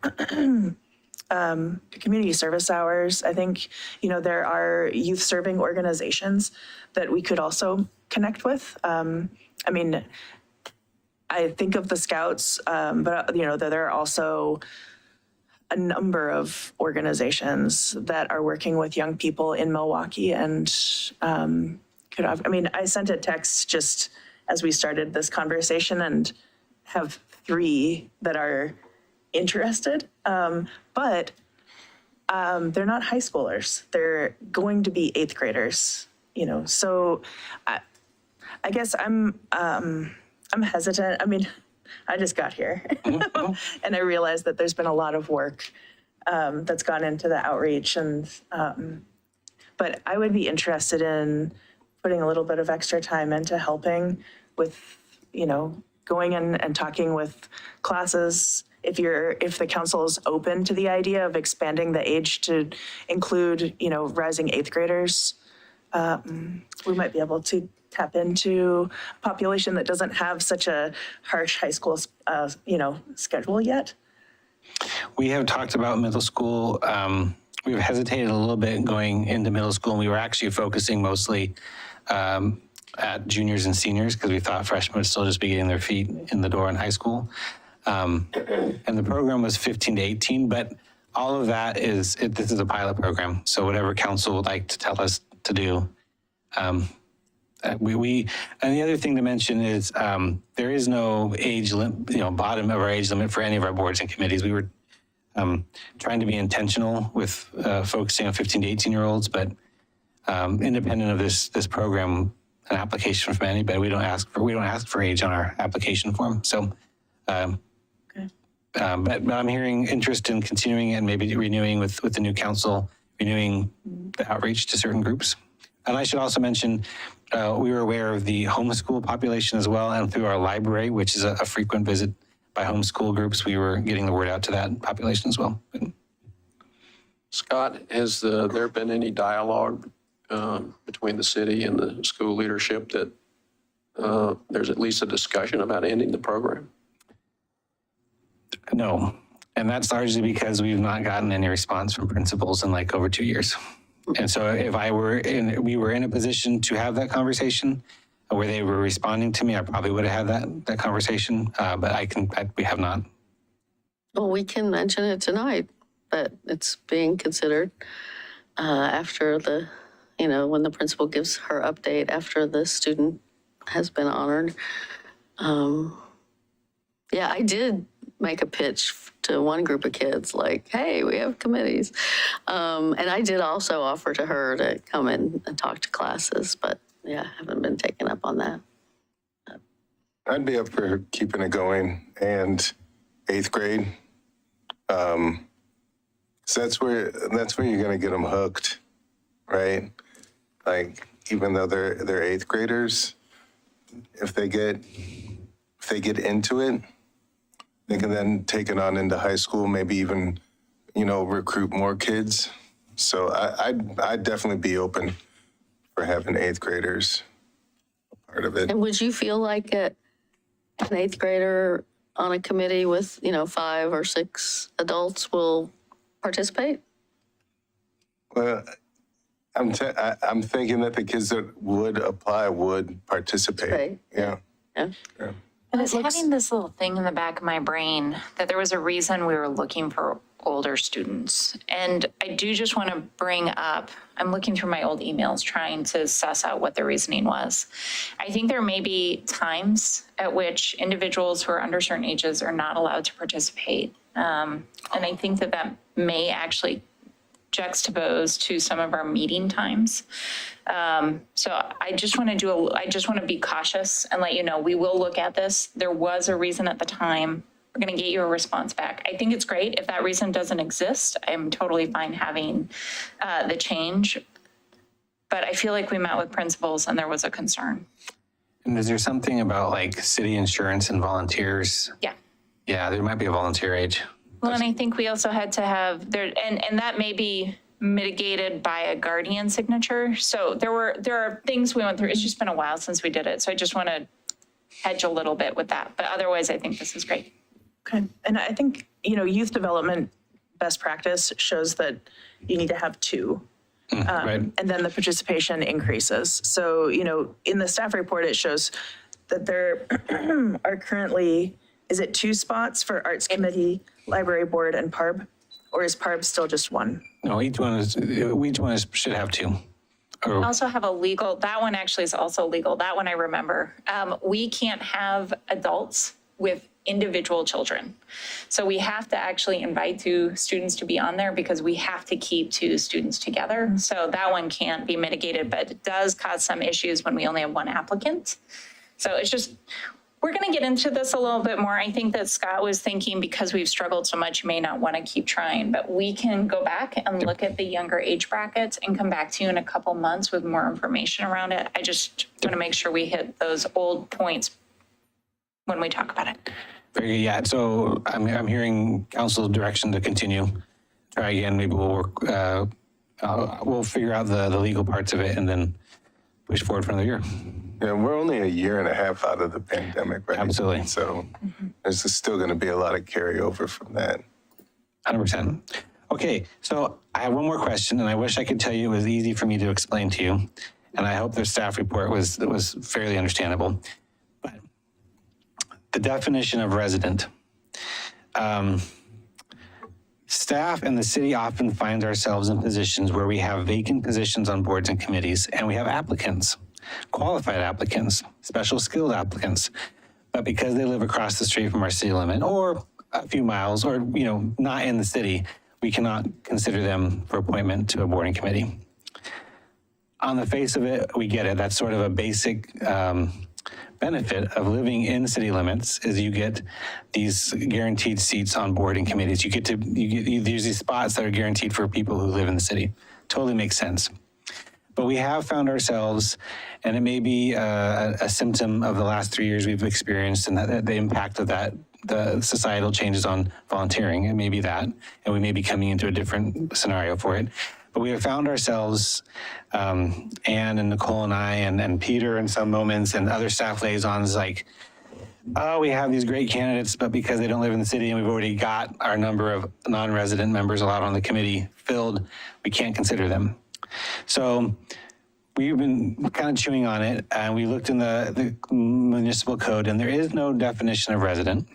Community service hours, I think, there are youth serving organizations that we could also connect with. I think of the Scouts, but, there are also a number of organizations that are working with young people in Milwaukie and I sent a text just as we started this conversation and have 3 that are interested, but they're not high schoolers. They're going to be 8th graders, so I guess I'm hesitant. I just got here and I realized that there's been a lot of work that's gone into the outreach and but I would be interested in putting a little bit of extra time into helping with, going in and talking with classes. If the council is open to the idea of expanding the age to include, rising 8th graders, we might be able to tap into a population that doesn't have such a harsh high school, schedule yet. We have talked about middle school. We've hesitated a little bit going into middle school, and we were actually focusing mostly at juniors and seniors because we thought freshmen would still just be getting their feet in the door in high school. And the program was 15 to 18, but all of that this is a pilot program. So whatever council would like to tell us to do. And the other thing to mention is there is no age limit, bottom of our age limit for any of our boards and committees. We were trying to be intentional with focusing on 15 to 18-year-olds, but independent of this program, an application from anybody, we don't ask for age on our application form. So, but I'm hearing interest in continuing and maybe renewing with the new council, renewing the outreach to certain groups. And I should also mention, we were aware of the homeschool population as well, and through our library, which is a frequent visit by homeschool groups, we were getting the word out to that population as well. Scott, has there been any dialogue between the city and the school leadership that there's at least a discussion about ending the program? No, and that's largely because we've not gotten any response from principals in like over 2 years. And so if we were in a position to have that conversation where they were responding to me, I probably would have had that conversation, but we have not. Well, we can mention it tonight, but it's being considered after when the principal gives her update after the student has been honored. Yeah, I did make a pitch to one group of kids like, hey, we have committees. And I did also offer to her to come in and talk to classes, but yeah, haven't been taken up on that. I'd be up for keeping it going and 8th grade. So that's where you're gonna get them hooked, right? Like, even though they're 8th graders, if they get into it, they can then take it on into high school, maybe even, recruit more kids. So I'd definitely be open for having 8th graders a part of it. And would you feel like an 8th grader on a committee with, 5 or 6 adults will participate? Well, I'm thinking that the kids that would apply would participate. Yeah. I was having this little thing in the back of my brain that there was a reason we were looking for older students. And I do just want to bring up, I'm looking through my old emails trying to suss out what the reasoning was. I think there may be times at which individuals who are under certain ages are not allowed to participate. And I think that may actually juxtapose to some of our meeting times. So I just want to be cautious and let you know, we will look at this. There was a reason at the time. We're going to get you a response back. I think it's great. If that reason doesn't exist, I'm totally fine having the change. But I feel like we met with principals and there was a concern. And is there something about like city insurance and volunteers? Yeah. Yeah, there might be a volunteer age. Well, and I think we also had to have there, and that may be mitigated by a guardian signature. So there are things we went through. It's just been a while since we did it. So I just want to hedge a little bit with that. But otherwise, I think this is great. Okay. And I think, youth development best practice shows that you need to have 2. Right. And then the participation increases. So, in the staff report, it shows that there are currently, is it 2 spots for Arts Committee, Library Board, and PARB? Or is PARB still just 1? No, each one should have 2. We also have a legal, that one actually is also legal. That one I remember. We can't have adults with individual children. So we have to actually invite 2 students to be on there because we have to keep 2 students together. So that one can't be mitigated, but it does cause some issues when we only have 1 applicant. So it's just, we're going to get into this a little bit more. I think that Scott was thinking because we've struggled so much, you may not want to keep trying, but we can go back and look at the younger age brackets and come back to you in a couple months with more information around it. I just want to make sure we hit those old points when we talk about it. Very good. Yeah. So I'm hearing council direction to continue. Try again. Maybe we'll work. We'll figure out the legal parts of it and then push forward for another year. Yeah, we're only a year and a half out of the pandemic, right? Absolutely. So there's still going to be a lot of carryover from that. 100%. Okay. So I have one more question, and I wish I could tell you it was easy for me to explain to you, and I hope the staff report was fairly understandable. But the definition of resident. Staff and the city often find ourselves in positions where we have vacant positions on boards and committees, and we have applicants, qualified applicants, special skilled applicants. But because they live across the street from our city limit or a few miles or, not in the city, we cannot consider them for appointment to a boarding committee. On the face of it, we get it. That's sort of a basic benefit of living in city limits is you get these guaranteed seats on boarding committees. You get there's these spots that are guaranteed for people who live in the city. Totally makes sense. But we have found ourselves, and it may be a symptom of the last 3 years we've experienced and that the impact of that, the societal changes on volunteering. It may be that, and we may be coming into a different scenario for it. But we have found ourselves, Anne and Nicole and I and Peter in some moments and other staff liaisons like, oh, we have these great candidates, but because they don't live in the city and we've already got our number of non-resident members allowed on the committee filled, we can't consider them. So we've been kind of chewing on it, and we looked in the municipal code, and there is no definition of resident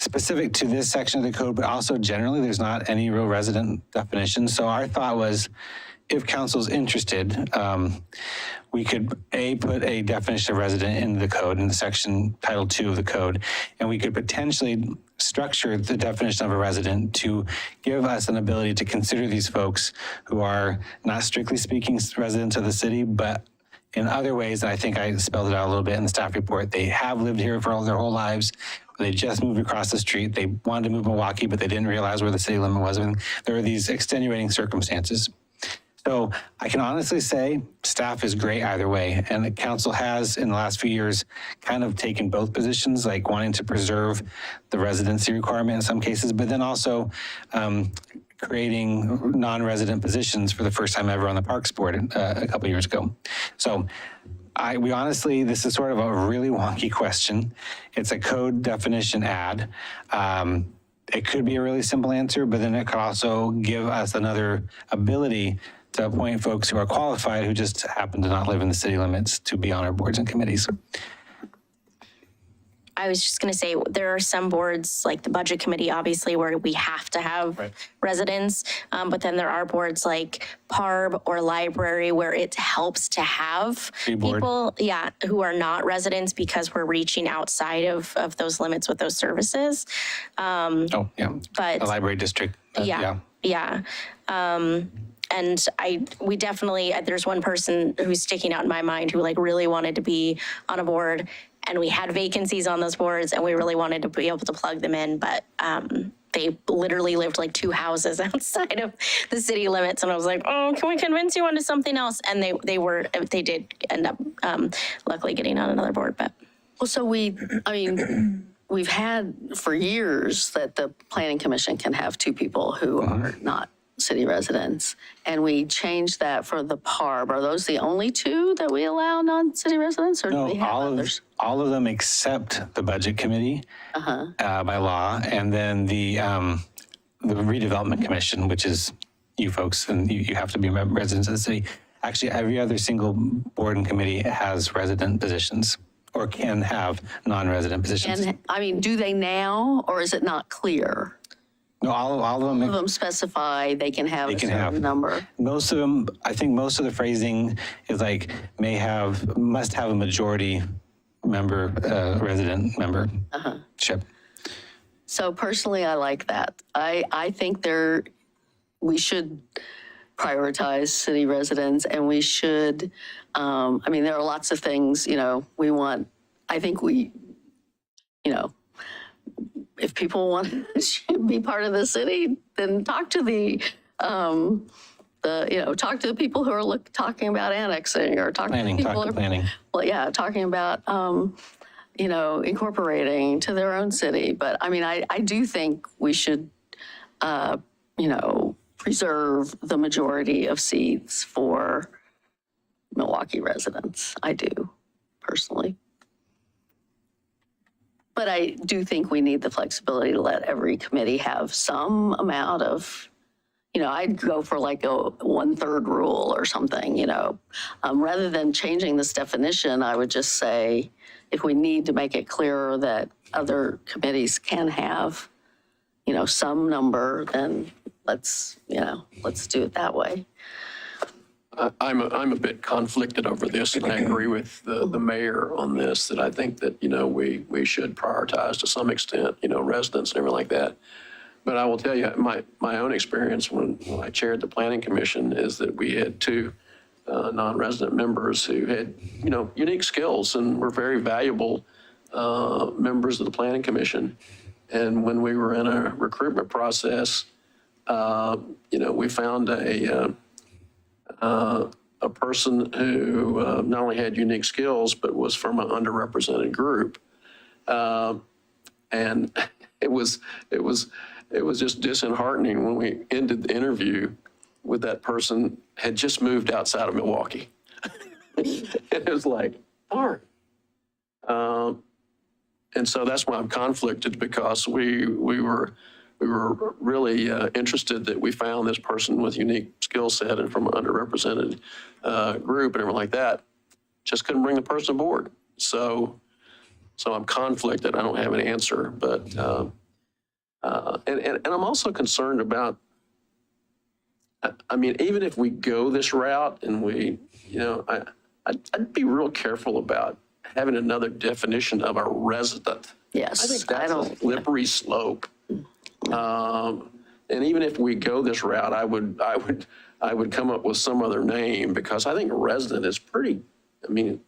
specific to this section of the code, but also generally there's not any real resident definition. So our thought was, if council's interested, we could put a definition of resident into the code in the section Title 2 of the code, and we could potentially structure the definition of a resident to give us an ability to consider these folks who are not strictly speaking residents of the city, but in other ways, and I think I spelled it out a little bit in the staff report, they have lived here for their whole lives. They just moved across the street. They wanted to move to Milwaukie, but they didn't realize where the city limit was. I mean, there are these extenuating circumstances. So I can honestly say staff is great either way. And the council has, in the last few years, kind of taken both positions, like wanting to preserve the residency requirement in some cases, but then also creating non-resident positions for the first time ever on the Parks Board a couple years ago. So we honestly, this is sort of a really wonky question. It's a code definition add. It could be a really simple answer, but then it could also give us another ability to appoint folks who are qualified who just happen to not live in the city limits to be on our boards and committees. I was just going to say, there are some boards, like the budget committee, obviously, where we have to have residents. But then there are boards like PARB or library where it helps to have people, who are not residents because we're reaching outside of those limits with those services. But the library district. And we definitely, there's one person who's sticking out in my mind who really wanted to be on a board, and we had vacancies on those boards and we really wanted to be able to plug them in, but they literally lived 2 houses outside of the city limits. And I was like, oh, can we convince you onto something else? And they did end up luckily getting on another board, but. Well, so we've had for years that the planning commission can have 2 people who are not city residents, and we changed that for the PARB. Are those the only 2 that we allow non-city residents, or do we have others? All of them except the budget committee by law, and then the redevelopment commission, which is you folks, and you have to be residents of the city. Actually, every other single board and committee has resident positions or can have non-resident positions. And do they now, or is it not clear? No, all of them. All of them specify they can have a certain number. Most of them, I think most of the phrasing is must have a majority member, resident membership. So personally, I like that. I think we should prioritize city residents, and we should, there are lots of things, we want, I think if people want to be part of the city, then talk to talk to the people who are talking about annexing, or talking to people planning. Well, yeah, talking about incorporating to their own city. But I do think we should preserve the majority of seats for Milwaukie residents. I do, personally. But I do think we need the flexibility to let every committee have some amount of, I'd go for a 1/3 rule or something, rather than changing this definition. I would just say, if we need to make it clearer that other committees can have, some number, then let's do it that way. I'm a bit conflicted over this, and I agree with the mayor on this, that I think that, we should prioritize to some extent, residents and everything like that. But I will tell you, my own experience when I chaired the planning commission is that we had two non-resident members who had, unique skills and were very valuable members of the planning commission. And when we were in a recruitment process, we found a person who not only had unique skills, but was from an underrepresented group. And it was just disheartening when we ended the interview with that person had just moved outside of Milwaukee. It was like, darn. And so that's why I'm conflicted, because we were really interested that we found this person with unique skill set and from an underrepresented group and everything like that. Just couldn't bring the person aboard. So I'm conflicted. I don't have an answer, but and I'm also concerned about. I mean, even if we go this route and I'd be real careful about having another definition of a resident. Yes, I think that's a slippery slope. And even if we go this route, I would come up with some other name, because I think a resident is pretty. I mean,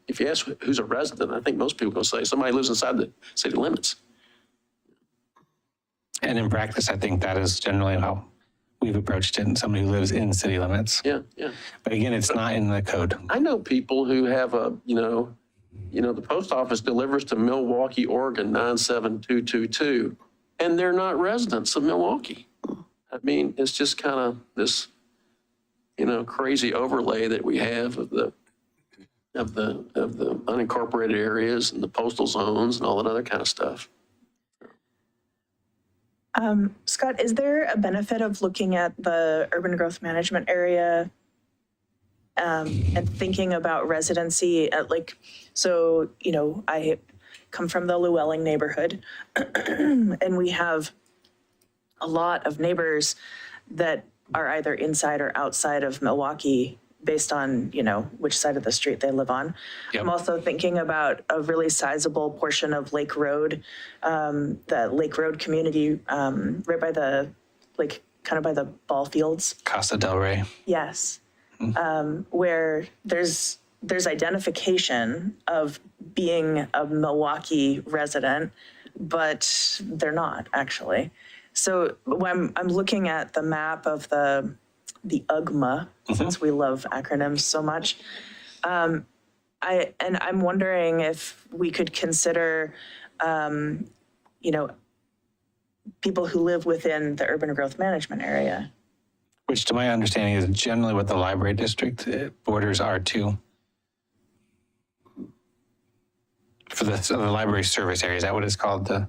if you ask who's a resident, I think most people will say somebody lives inside the city limits. And in practice, I think that is generally how we've approached it, somebody who lives in city limits. Yeah. But again, it's not in the code. I know people who have the post office delivers to Milwaukie, Oregon 97222, and they're not residents of Milwaukee. I mean, it's just kind of this, crazy overlay that we have of the unincorporated areas and the postal zones and all that other kind of stuff. Scott, is there a benefit of looking at the urban growth management area and thinking about residency at I come from the Llewellyn neighborhood and we have a lot of neighbors that are either inside or outside of Milwaukee based on, which side of the street they live on. Yep. I'm also thinking about a really sizable portion of Lake Road, the Lake Road community, right by the, kind of by the ball fields. Casa del Rey. Yes. Where there's identification of being a Milwaukee resident, but they're not actually. So when I'm looking at the map of the UGMA, since we love acronyms so much, I'm wondering if we could consider, people who live within the urban growth management area. Which to my understanding is generally what the library district borders are to. For the library service area, is that what it's called? The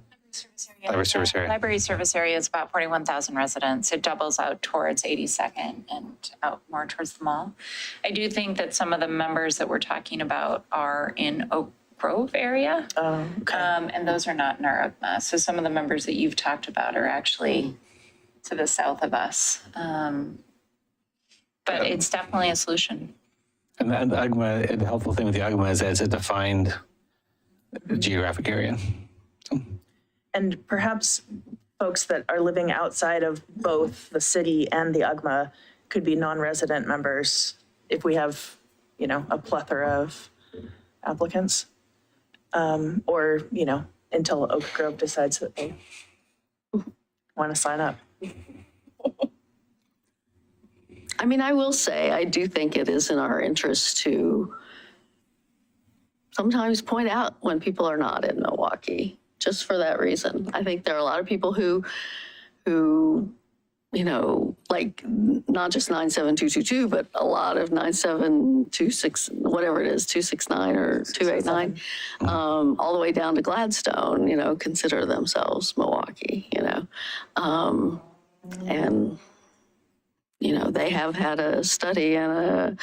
library service area. Library service area is about 41,000 residents. It doubles out towards 82nd and out more towards the mall. I do think that some of the members that we're talking about are in Oak Grove area. Oh, okay. And those are not in our UGMA. So some of the members that you've talked about are actually to the south of us. But it's definitely a solution. And the UGMA, the helpful thing with the UGMA is that it's a defined geographic area. And perhaps folks that are living outside of both the city and the UGMA could be non-resident members if we have, a plethora of applicants. Or, until Oak Grove decides that they want to sign up. I mean, I will say, I do think it is in our interest to sometimes point out when people are not in Milwaukee, just for that reason. I think there are a lot of people who not just 97222, but a lot of 9726, whatever it is, 269 or 289, all the way down to Gladstone, consider themselves Milwaukee, and, they have had a study and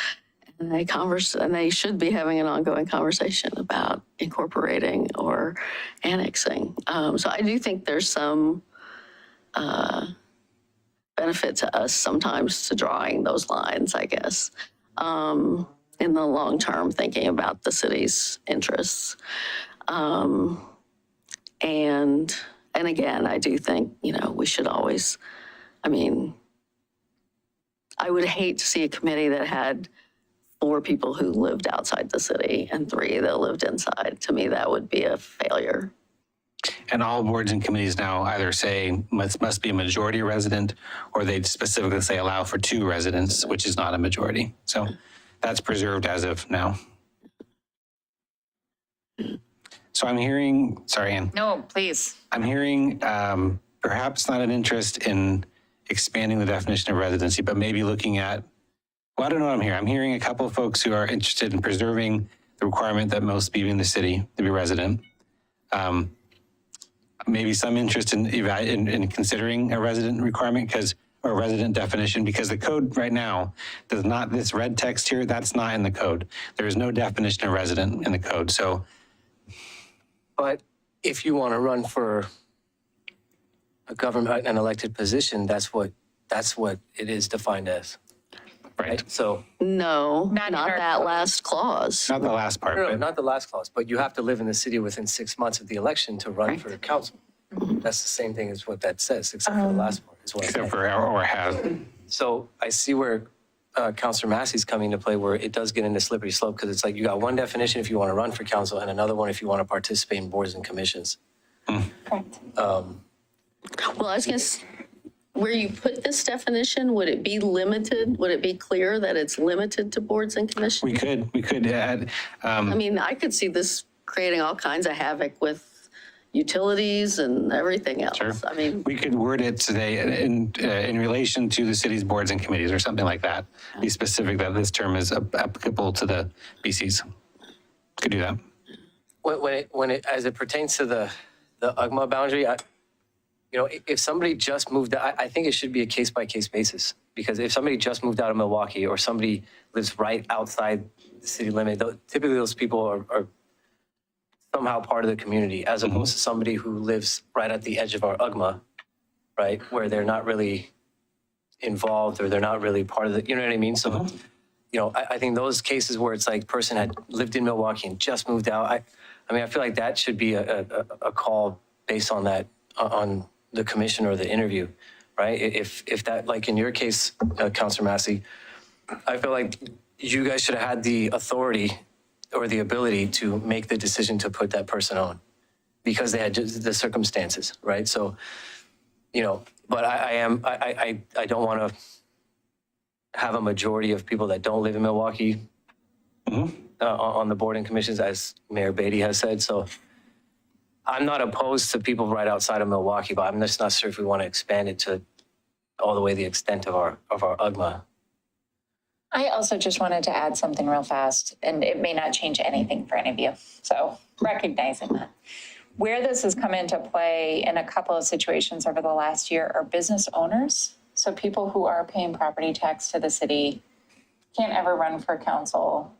they should be having an ongoing conversation about incorporating or annexing. So I do think there's some benefit to us sometimes to drawing those lines, I guess. in the long term, thinking about the city's interests. And again, I do think, we should always, I would hate to see a committee that had 4 people who lived outside the city and 3 that lived inside. To me, that would be a failure. And all boards and committees now either say must be a majority resident, or they specifically say allow for 2 residents, which is not a majority. So that's preserved as of now. So I'm hearing, sorry, Ann. No, please. I'm hearing perhaps not an interest in expanding the definition of residency, but maybe looking at, well, I don't know what I'm hearing. I'm hearing a couple of folks who are interested in preserving the requirement that most be in the city to be resident. Maybe some interest in considering a resident requirement or a resident definition, because the code right now does not, this red text here, that's not in the code. There is no definition of resident in the code. So, But if you want to run for an elected position, that's what it is defined as. right. So, No, Not not in our that code. last clause. Not the last part, no, but not the last clause, but you have to live in the city within 6 months of the election to run for council. That's the same thing as what that says, except for the last part, is what I'm except saying. for or has. So I see where Councilor Massey's coming into play, where it does get into slippery slope, because it's like you got one definition if you want to run for council and another one if you want to participate in boards and commissions. Correct. Well, I was going to, where you put this definition, would it be limited? Would it be clear that it's limited to boards and commissions? We could add, I could see this creating all kinds of havoc with utilities and everything else. Sure. We we could word it today in relation to the city's boards and committees or something like that. Be specific that this term is applicable to the BCs. Could do that. When it as it pertains to the UGMA boundary, if somebody just moved, I think it should be a case-by-case basis. Because if somebody just moved out of Milwaukie, or somebody lives right outside the city limit, typically those people are somehow part of the community, as opposed to somebody who lives right at the edge of our UGMA, right, where they're not really involved, or they're not really part of the, you know what I mean? So, I think those cases where it's like person had lived in Milwaukie and just moved out, I feel like that should be a call based on that, on the commission or the interview, right? If that, like in your case, Councilor Massey, I feel like you guys should have had the authority or the ability to make the decision to put that person on, because they had just the circumstances, right? So, but I don't want to have a majority of people that don't live in Milwaukie on the board and commissions, as Mayor Beatty has said. So I'm not opposed to people right outside of Milwaukie, but I'm just not sure if we want to expand it to all the way the extent of our UGMA. I also just wanted to add something real fast, and it may not change anything for any of you. So recognizing that. Where this has come into play in a couple of situations over the last year are business owners. So people who are paying property tax to the city, can't ever run for council,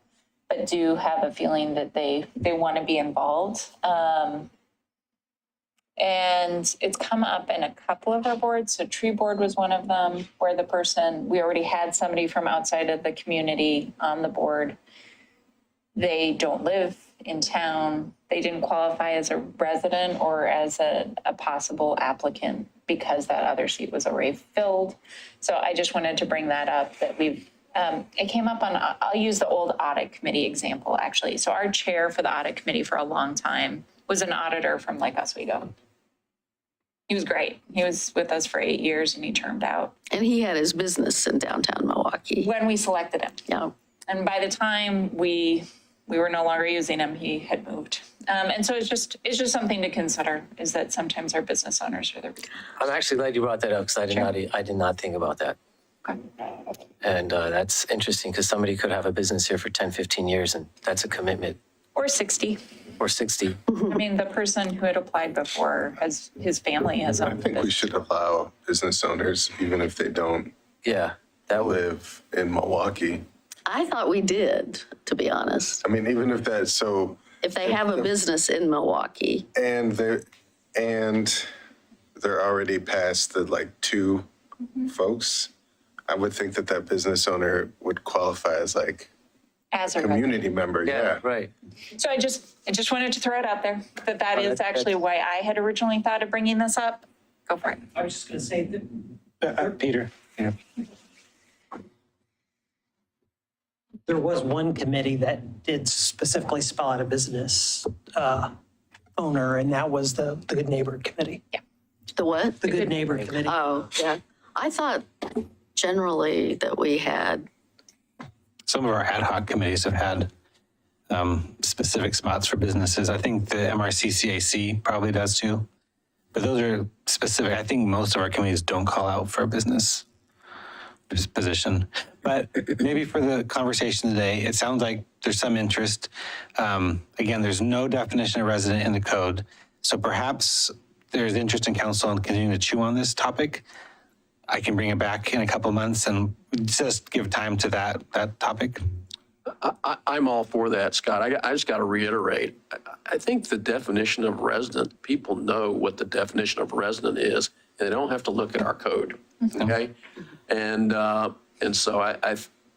but do have a feeling that they want to be involved. And it's come up in a couple of our boards. So Tree Board was one of them, where we already had somebody from outside of the community on the board. They don't live in town. They didn't qualify as a resident or as a possible applicant because that other seat was already filled. So I just wanted to bring that up, that it came up on, I'll use the old audit committee example, actually. So our chair for the audit committee for a long time was an auditor from Lake Oswego. He was great. He was with us for 8 years and he termed out. And he had his business in downtown Milwaukee. When we selected him. Yeah. And by the time we were no longer using him, he had moved. And so it's just something to consider, is that sometimes our business owners are the reason. I'm actually glad you brought that up, because I did not think about that. Okay. And that's interesting, because somebody could have a business here for 10, 15 years, and that's a commitment. Or 60. Or 60. I mean, the person who had applied before his family has I think we should allow business owners, even if they don't Yeah, that would. live in Milwaukie. I thought we did, to be honest. I mean, even if that's so, If they have a business in Milwaukee. and they're already past the 2 folks, I would think that that business owner would qualify as like As a community member, yeah. Right. So I just wanted to throw it out there, that is actually why I had originally thought of bringing this up. Go for it. I was just gonna say that Peter? Yeah. there was one committee that did specifically spell out a business owner, and that was the Good Neighbor Committee. The what? The Good Neighbor Committee. Oh, yeah. I thought generally that we had, Some of our ad hoc committees have had specific spots for businesses. I think the MRCCAC probably does too. But those are specific. I think most of our committees don't call out for a business position. But maybe for the conversation today, it sounds like there's some interest. Again, there's no definition of resident in the code. So perhaps there's interest in council in continuing to chew on this topic. I can bring it back in a couple of months and just give time to that topic. I'm all for that, Scott. I just got to reiterate, I think the definition of resident, people know what the definition of resident is, and they don't have to look at our code, okay? And so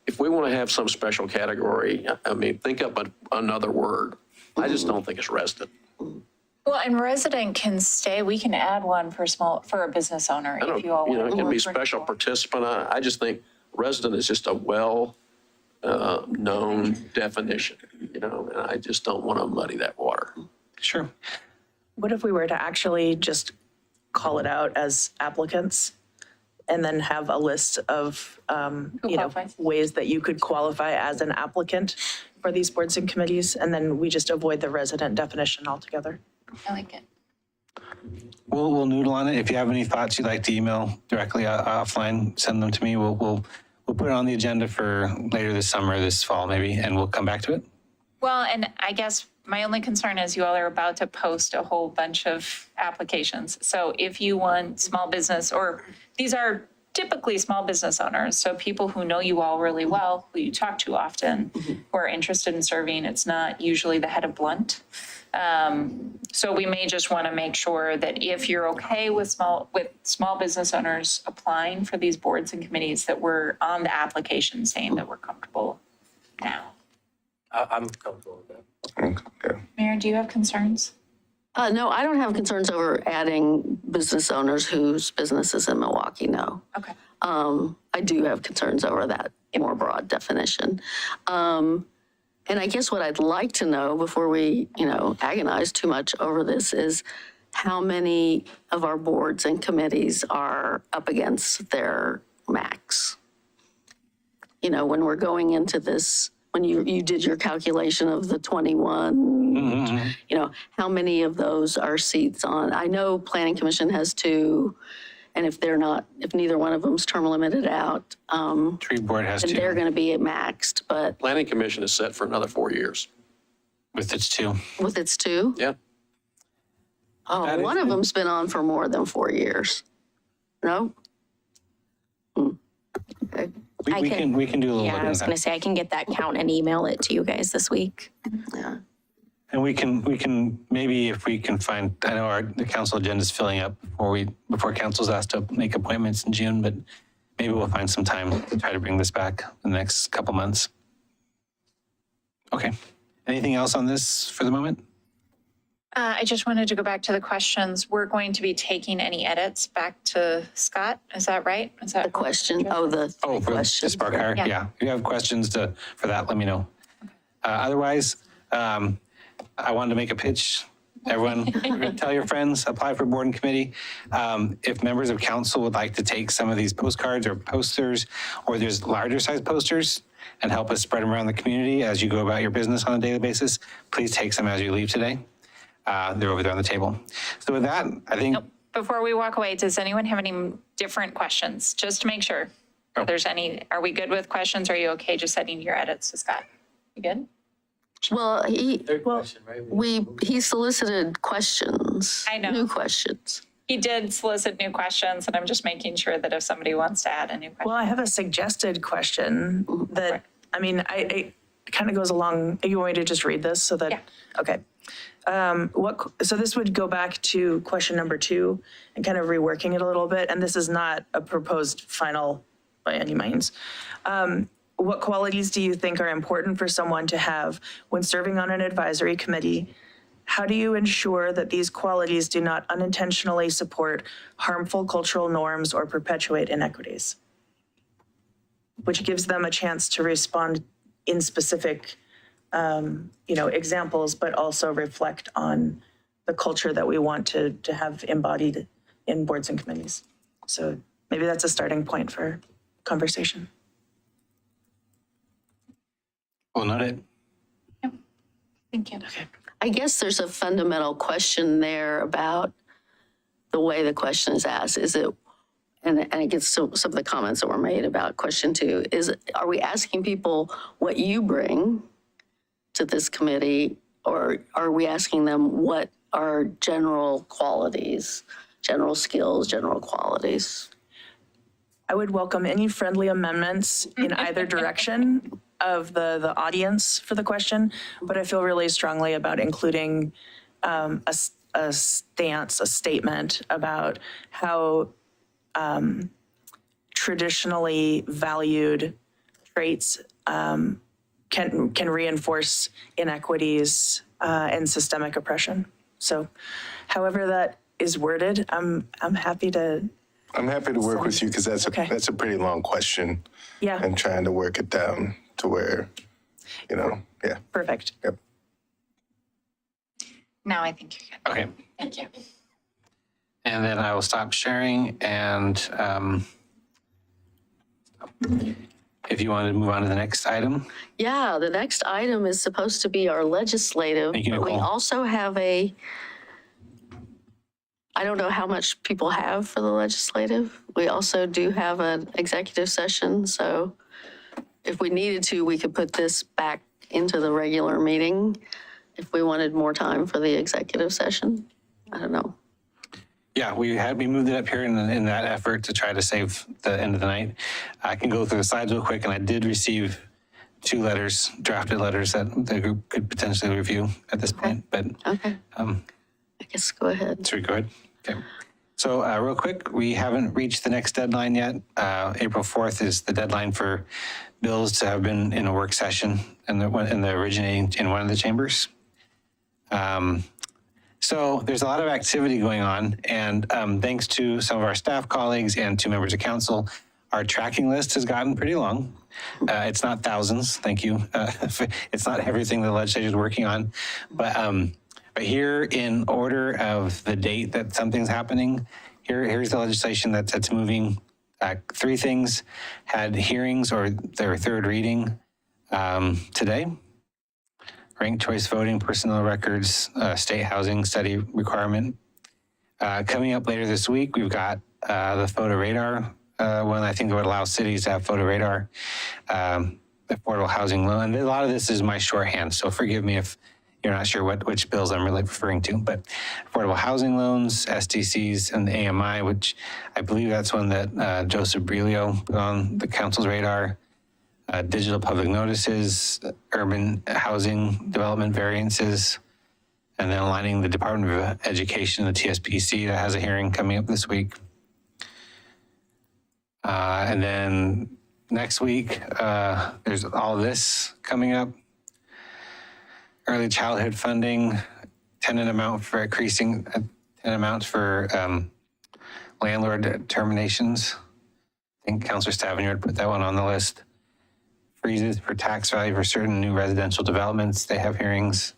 if we want to have some special category, I mean, think up another word. I just don't think it's resident. Well, and resident can stay, we can add one for a business owner I don't, if you all want. it can be to. special participant. I just think resident is just a known definition, and I just don't want to muddy that water. Sure. What if we were to actually just call it out as applicants and then have a list of, qualifies? ways that you could qualify as an applicant for these boards and committees, and then we just avoid the resident definition altogether? I like it. We'll noodle on it. If you have any thoughts you'd like to email directly offline, send them to me. We'll put it on the agenda for later this summer, this fall maybe, and we'll come back to it. Well, and I guess my only concern is you all are about to post a whole bunch of applications. So if you want small business, or these are typically small business owners, so people who know you all really well, who you talk to often, who are interested in serving, it's not usually the head of Blunt. So we may just want to make sure that if you're okay with small business owners applying for these boards and committees, that we're on the application saying that we're comfortable now. I'm comfortable with that. Okay. Mayor, do you have concerns? no, I don't have concerns over adding business owners whose business is in Milwaukee, no. Okay. I do have concerns over that more broad definition. And I guess what I'd like to know before we, agonize too much over this is how many of our boards and committees are up against their max? When we're going into this, when you did your calculation of the 21, how many of those are seats on? I know Planning Commission has 2, and if neither one of them's term limited out, Tree board has then they're 2 going to be maxed, but Planning Commission is set for another 4 years. with its 2. with its 2? Yeah. Oh, That is- one of them's been on for more than 4 years. No? Okay. We can do a little Yeah, bit I of was that. gonna say, I can get that count and email it to you guys this week. Yeah. And we can maybe if we can find, I know the council agenda is filling up before council's asked to make appointments in June, but maybe we'll find some time to try to bring this back in the next couple months. Okay. Anything else on this for the moment? I just wanted to go back to the questions. We're going to be taking any edits back to Scott. Is that right? Is that The question, the Oh, for the question. Spark Hire? Yeah. Yeah. If you have questions for that, let me know. Otherwise, I wanted to make a pitch. Everyone, tell your friends, apply for board and committee. If members of council would like to take some of these postcards or posters, or there's larger size posters, and help us spread them around the community as you go about your business on a daily basis, please take some as you leave today. They're over there on the table. So with that, I think, Before we walk away, does anyone have any different questions? Just to make sure. If there's any, are we good with questions? Are you okay just sending your edits to Scott? You good? Well, Third question, right? he solicited questions. I know. New questions. He did solicit new questions, and I'm just making sure that if somebody wants to add a new question. Well, I have a suggested question that, it kind of goes along, you want me to just read this so that? Yeah. Okay. So this would go back to question number 2 and kind of reworking it a little bit. And this is not a proposed final by any means. What qualities do you think are important for someone to have when serving on an advisory committee? How do you ensure that these qualities do not unintentionally support harmful cultural norms or perpetuate inequities? Which gives them a chance to respond in specific, examples, but also reflect on the culture that we want to have embodied in boards and committees. So maybe that's a starting point for conversation. Well noted. Thank you. I guess there's a fundamental question there about the way the question is asked. Is it, and it gets to some of the comments that were made about question 2, are we asking people what you bring to this committee, or are we asking them what are general qualities, general skills, general qualities? I would welcome any friendly amendments in either direction of the audience for the question, but I feel really strongly about including a statement about how traditionally valued traits can reinforce inequities and systemic oppression. So however that is worded, I'm happy to. I'm happy to work with you because that's Okay. that's a pretty long question. Yeah. And trying to work it down to where, yeah. Perfect. Yep. Now I think you're good. Okay. Thank you. And then I will stop sharing, and if you want to move on to the next item. Yeah, the next item is supposed to be our legislative. Thank you, but we Nicole. also have I don't know how much people have for the legislative. We also do have an executive session, so if we needed to, we could put this back into the regular meeting if we wanted more time for the executive session. I don't know. Yeah, we moved it up here in that effort to try to save the end of the night. I can go through the slides real quick, and I did receive 2 letters, drafted letters that the group could potentially review at this point, but Okay. I guess go ahead. should we go ahead? Okay. So real quick, we haven't reached the next deadline yet. April 4th is the deadline for bills to have been in a work session and the originating in one of the chambers. So there's a lot of activity going on, and thanks to some of our staff colleagues and to members of council, our tracking list has gotten pretty long. It's not thousands, thank you. It's not everything the legislature is working on, but here in order of the date that something's happening, here's the legislation that's moving. 3 things had hearings or their 3rd reading today. Ranked choice voting, personnel records, state housing study requirement. Coming up later this week, we've got the photo radar one. I think it would allow cities to have photo radar, affordable housing loan. And a lot of this is my shorthand, so forgive me if you're not sure which bills I'm really referring to, but affordable housing loans, SDCs, and the AMI, which I believe that's one that Joseph Brilio put on the council's radar. Digital public notices, urban housing development variances, and then aligning the Department of Education, the TSPC, that has a hearing coming up this week. And then next week, there's all this coming up. Early childhood funding, tenant amount for increasing, tenant amounts for landlord terminations. I think Councilor Stavigny put that one on the list. Freezes for tax value for certain new residential developments. They have hearings.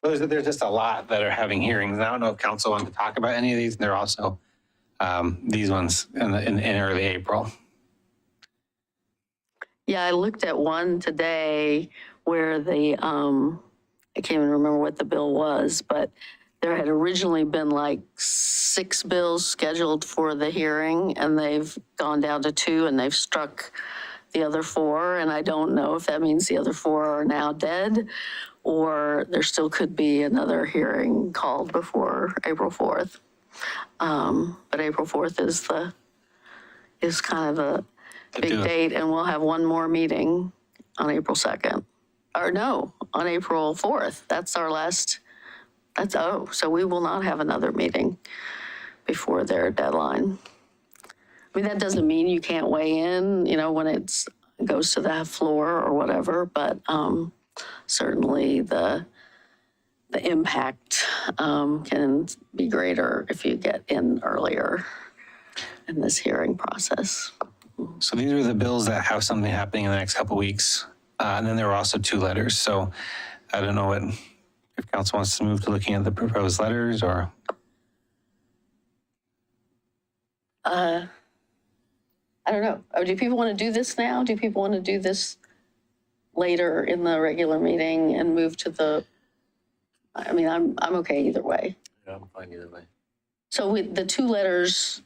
There's just a lot that are having hearings. And I don't know if council wants to talk about any of these. They're also these ones in early April. Yeah, I looked at one today where I can't even remember what the bill was, but there had originally been like 6 bills scheduled for the hearing, and they've gone down to 2, and they've struck the other 4. And I don't know if that means the other 4 are now dead, or there still could be another hearing called before April 4th. But April 4th is kind of the big due. date, and we'll have one more meeting on April 2nd. Or no, on April 4th. That's our last, so we will not have another meeting before their deadline. I mean, that doesn't mean you can't weigh in, when it goes to the floor or whatever, but certainly the impact can be greater if you get in earlier in this hearing process. So these are the bills that have something happening in the next couple of weeks. And then there were also 2 letters. So I don't know if council wants to move to looking at the proposed letters or. I don't know. Do people want to do this now? Do people want to do this later in the regular meeting and move to I'm okay either way. Yeah, I'm fine either way. So with the 2 letters,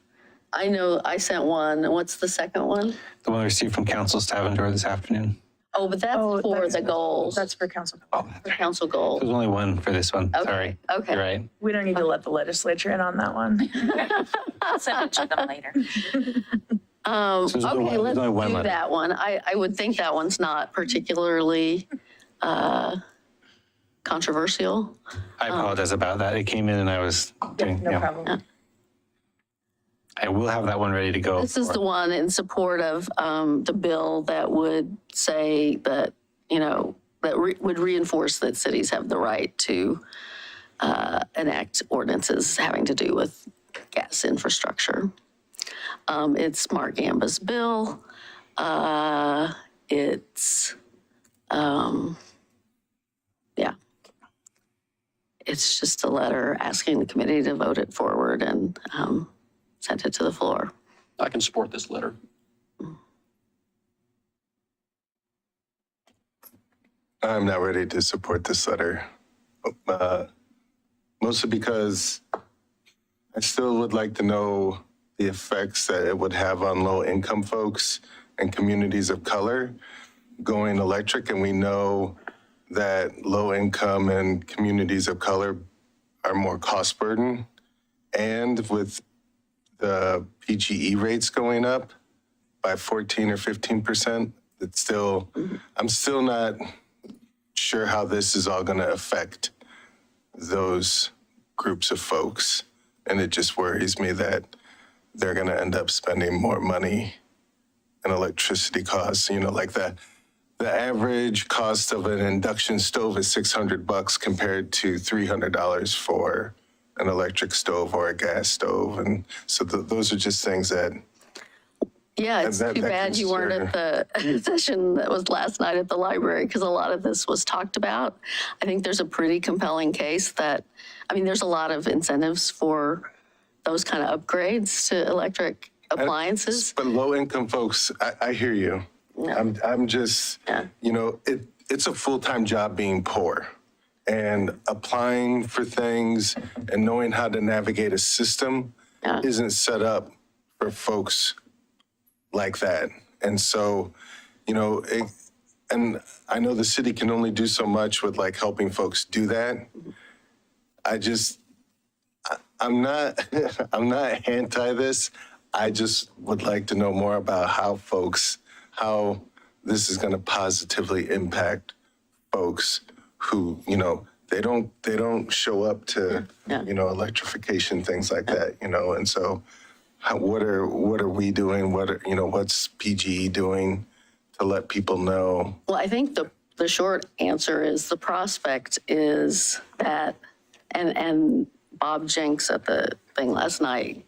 I know I sent one. And what's the second one? The one we received from Council Stavanger this afternoon. Oh, but that's for the goals. That's for council. For council goals. There's only one for this one. Okay, Sorry. okay. You're right. We don't need to let the legislature in on that one. I'll send it to them later. So there's only Okay, one- let's there's only one do letter. that one. I would think that one's not particularly controversial. I apologize about that. It came in and I was doing, No problem. I will have that one ready to go. This is the one in support of the bill that would say that, would reinforce that cities have the right to enact ordinances having to do with gas infrastructure. It's Mark Gamba's bill. It's just a letter asking the committee to vote it forward and send it to the floor. I can support this letter. I'm not ready to support this letter. Mostly because I still would like to know the effects that it would have on low-income folks and communities of color going electric. And we know that low-income and communities of color are more cost burden. And with the PGE rates going up by 14 or 15%, I'm still not sure how this is all going to affect those groups of folks. And it just worries me that they're going to end up spending more money in electricity costs. Like the average cost of an induction stove is $600 compared to $300 for an electric stove or a gas stove. And so those are just things that. Yeah, it's that too bad you weren't at the session that was last night at the library because a lot of this was talked about. I think there's a pretty compelling case that, there's a lot of incentives for those kind of upgrades to electric appliances. But low-income folks, I hear you. Yeah. I'm just, it's a full-time job being poor and applying for things and knowing how to navigate a system isn't set up for folks like that. And so, and I know the city can only do so much with like helping folks do that. I'm not anti this. I just would like to know more about how this is going to positively impact folks who, they don't show up to, electrification, things like that, and so what are we doing? What's PGE doing to let people know? Well, I think the short answer is the prospect is that, and Bob Jenks at the thing last night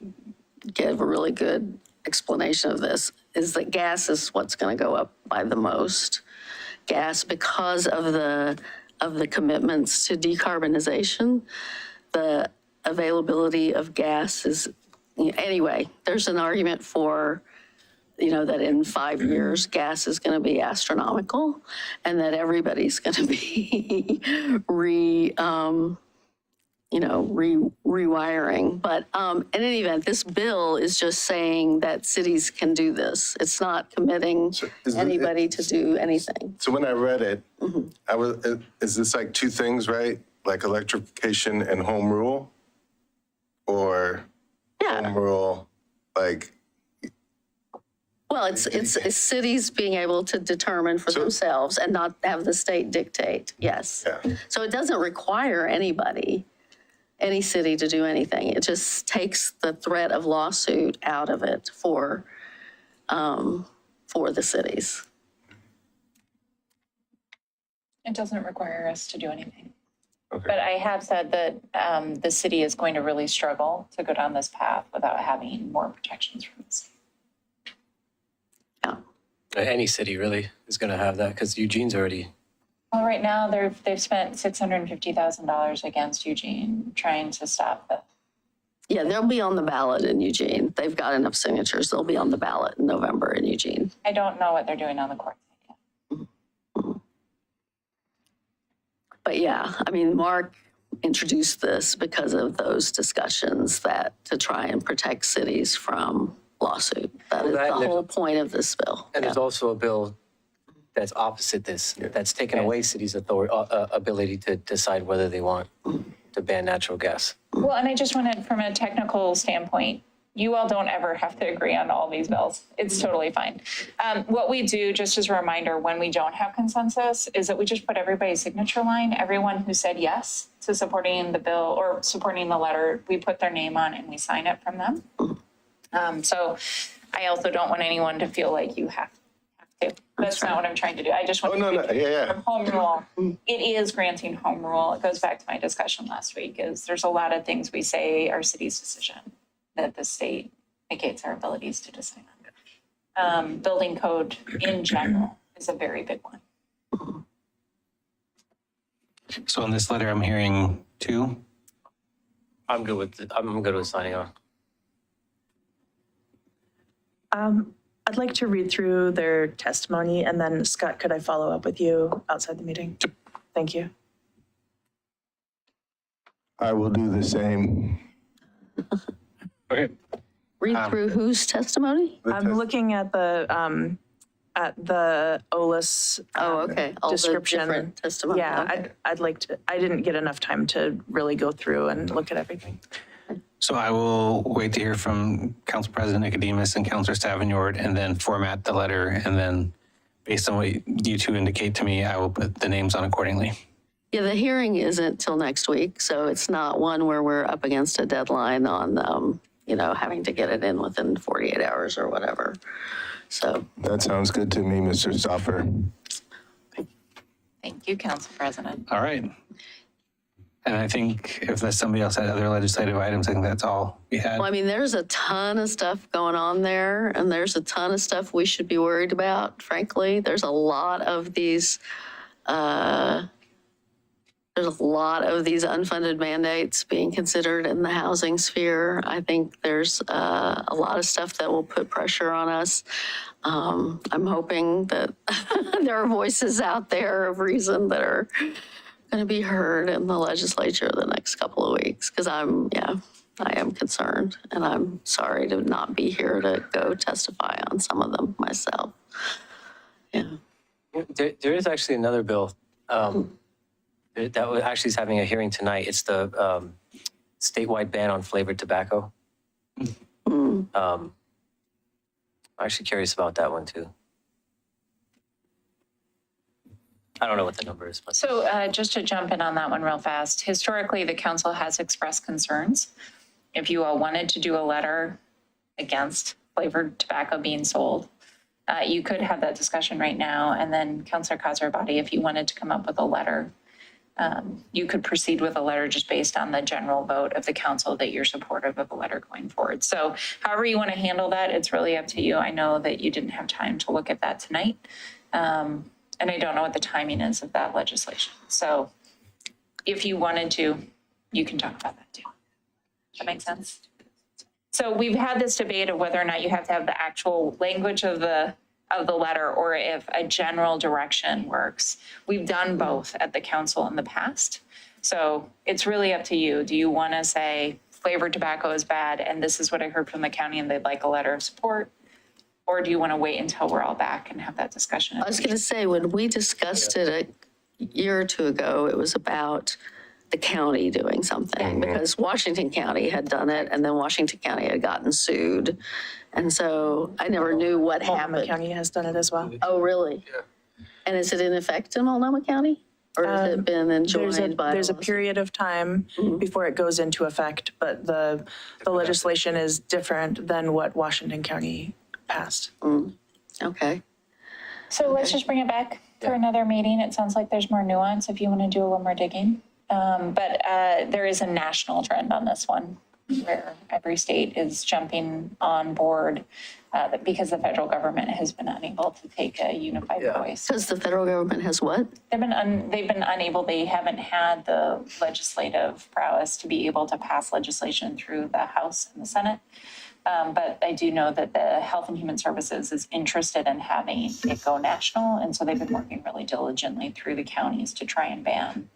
gave a really good explanation of this, is that gas is what's going to go up by the most. Gas, because of the commitments to decarbonization, the availability of gas is, anyway, there's an argument for, that in 5 years, gas is going to be astronomical and that everybody's going to be rewiring. But in any event, this bill is just saying that cities can do this. It's not committing anybody to do anything. So when I read it, is this like 2 things, right? Like electrification and home rule? Or home rule, like Well, it's cities being able to determine for themselves and not have the state dictate, yes. Yeah. So it doesn't require anybody, any city to do anything. It just takes the threat of lawsuit out of it for the cities. It doesn't require us to do anything. Okay. But I have said that the city is going to really struggle to go down this path without having more protections from the city. Yeah. Any city really is going to have that because Eugene's already. Well, right now, they've spent $650,000 against Eugene, trying to stop the. Yeah, they'll be on the ballot in Eugene. They've got enough signatures. They'll be on the ballot in November in Eugene. I don't know what they're doing on the court side yet. But yeah, I mean, Mark introduced this because of those discussions that to try and protect cities from lawsuit. That is Well, the whole point of this bill. And there's Yeah. also a bill that's opposite this, that's taken away cities' ability to decide whether they want to ban natural gas. Well, and I just wanted, from a technical standpoint, you all don't ever have to agree on all these bills. It's totally fine. What we do, just as a reminder, when we don't have consensus, is that we just put everybody's signature line. Everyone who said yes to supporting the bill or supporting the letter, we put their name on and we sign it from them. So I also don't want anyone to feel like you have to. That's not what I'm trying to do. I just want Oh, no, to. no, yeah. Home rule, it is granting home rule. It goes back to my discussion last week, is there's a lot of things we say are city's decision that the state negates our abilities to decide on. Building code in general is a very big one. So in this letter, I'm hearing 2. I'm good with signing on. I'd like to read through their testimony, and then Scott, could I follow up with you outside the meeting? Thank you. I will do the same. Okay. Read through whose testimony? I'm looking at the OLS. Oh, okay. All the description. different testimony. Yeah, Okay. I'd like to, I didn't get enough time to really go through and look at everything. So I will wait to hear from Council President Nicodemus and Councilor Stavignord and then format the letter. And then based on what you two indicate to me, I will put the names on accordingly. Yeah, the hearing isn't till next week, so it's not one where we're up against a deadline on, having to get it in within 48 hours or whatever. So, That sounds good to me, Mr. Stoffer. Thank you, Council President. All right. And I think if there's somebody else had other legislative items, I think that's all we had. well, I mean, there's a ton of stuff going on there, and there's a ton of stuff we should be worried about, frankly. There's a lot of these unfunded mandates being considered in the housing sphere. I think there's a lot of stuff that will put pressure on us. I'm hoping that there are voices out there of reason that are going to be heard in the legislature the next couple of weeks, because I am concerned, and I'm sorry to not be here to go testify on some of them myself. Yeah. There is actually another bill that was actually having a hearing tonight. It's the statewide ban on flavored tobacco. I'm actually curious about that one too. I don't know what the number is, but. So just to jump in on that one real fast, historically, the council has expressed concerns. If you all wanted to do a letter against flavored tobacco being sold, you could have that discussion right now. And then Councilor Kazarabadi, if you wanted to come up with a letter, you could proceed with a letter just based on the general vote of the council that you're supportive of a letter going forward. So however you want to handle that, it's really up to you. I know that you didn't have time to look at that tonight. And I don't know what the timing is of that legislation. So if you wanted to, you can talk about that too. Does that make sense? So we've had this debate of whether or not you have to have the actual language of the letter or if a general direction works. We've done both at the council in the past. So it's really up to you. Do you want to say flavored tobacco is bad and this is what I heard from the county and they'd like a letter of support? Or do you want to wait until we're all back and have that discussion? I was going to say, when we discussed it a year or two ago, it was about the county doing something, because Washington County had done it, and then Washington County had gotten sued. And so I never knew what Multnomah happened. County has done it as well. Oh, really? Yeah. And is it in effect in Multnomah County? Or has it been enjoined by? There's a period of time before it goes into effect, but the legislation is different than what Washington County passed. Okay. So let's just bring it back for another meeting. It sounds like there's more nuance if you want to do a little more digging. But there is a national trend on this one where every state is jumping on board because the federal government has been unable to take a unified voice. Because the federal government has what? They've been unable, they haven't had the legislative prowess to be able to pass legislation through the House and the Senate. But I do know that the Health and Human Services is interested in having it go national. And so they've been working really diligently through the counties to try and ban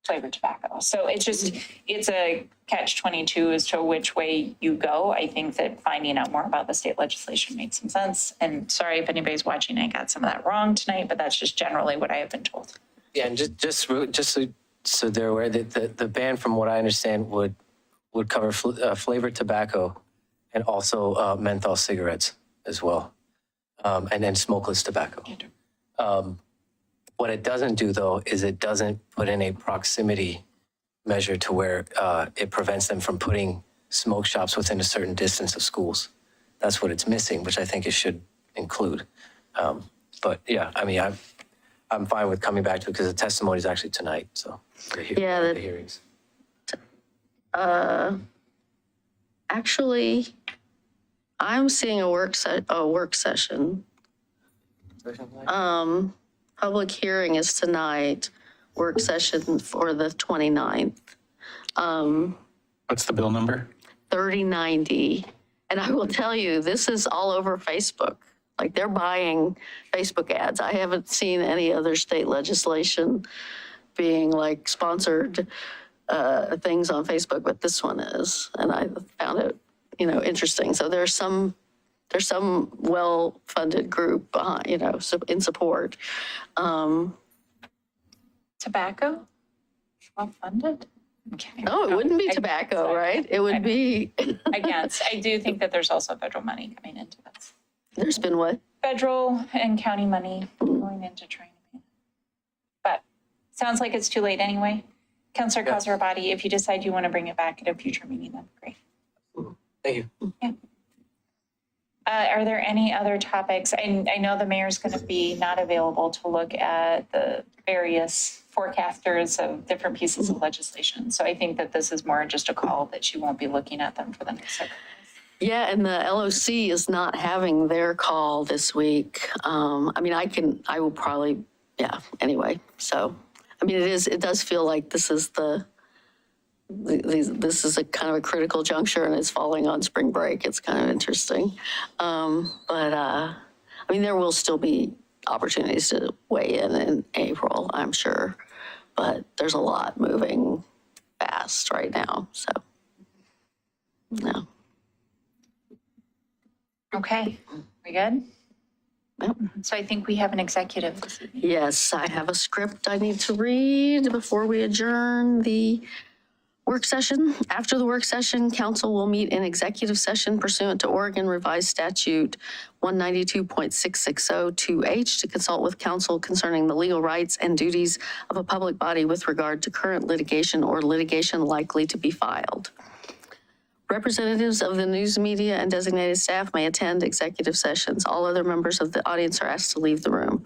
flavored tobacco. So it's a catch-22 as to which way you go. I think that finding out more about the state legislation makes some sense. And sorry if anybody's watching, I got some of that wrong tonight, but that's just generally what I have been told. Yeah, and just so they're aware that the ban, from what I understand, would cover flavored tobacco and also menthol cigarettes as well, and then smokeless tobacco. What it doesn't do, though, is it doesn't put in a proximity measure to where it prevents them from putting smoke shops within a certain distance of schools. That's what it's missing, which I think it should include. But yeah, I mean, I'm fine with coming back to it because the testimony is actually tonight, so the hearings. Actually, I'm seeing a work session. Public hearing is tonight, work session for the 29th. What's the bill number? 3090. And I will tell you, this is all over Facebook. Like, they're buying Facebook ads. I haven't seen any other state legislation being like sponsored things on Facebook, but this one is. And I found it, interesting. So there's some well-funded group behind, in support. Tobacco? Well-funded? Okay. No, it wouldn't be tobacco, right? It would be. I guess. I do think that there's also federal money coming into this. There's been what? Federal and county money going into trying to ban it. But sounds like it's too late anyway. Councilor Casarabati, if you decide you want to bring it back at a future meeting, that'd be great. Thank you. Yeah. Are there any other topics? I know the mayor's going to be not available to look at the various forecasters of different pieces of legislation. So I think that this is more just a call that she won't be looking at them for the next several days. Yeah, and the LOC is not having their call this week. I will probably, anyway. So, it does feel like this is this is a kind of a critical juncture, and it's falling on spring break. It's kind of interesting. There will still be opportunities to weigh in April, I'm sure. But there's a lot moving fast right now, so, no. Okay, we good? Yep. So I think we have an executive this evening. Yes, I have a script I need to read before we adjourn the work session. After the work session, council will meet in executive session pursuant to Oregon Revised Statute 192.6602H to consult with counsel concerning the legal rights and duties of a public body with regard to current litigation or litigation likely to be filed. Representatives of the news media and designated staff may attend executive sessions. All other members of the audience are asked to leave the room.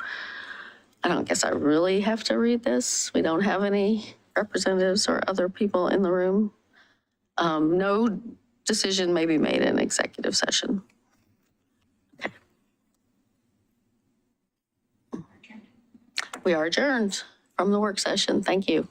I don't guess I really have to read this. We don't have any representatives or other people in the room. No decision may be made in executive session. Okay. We are adjourned from the work session. Thank you.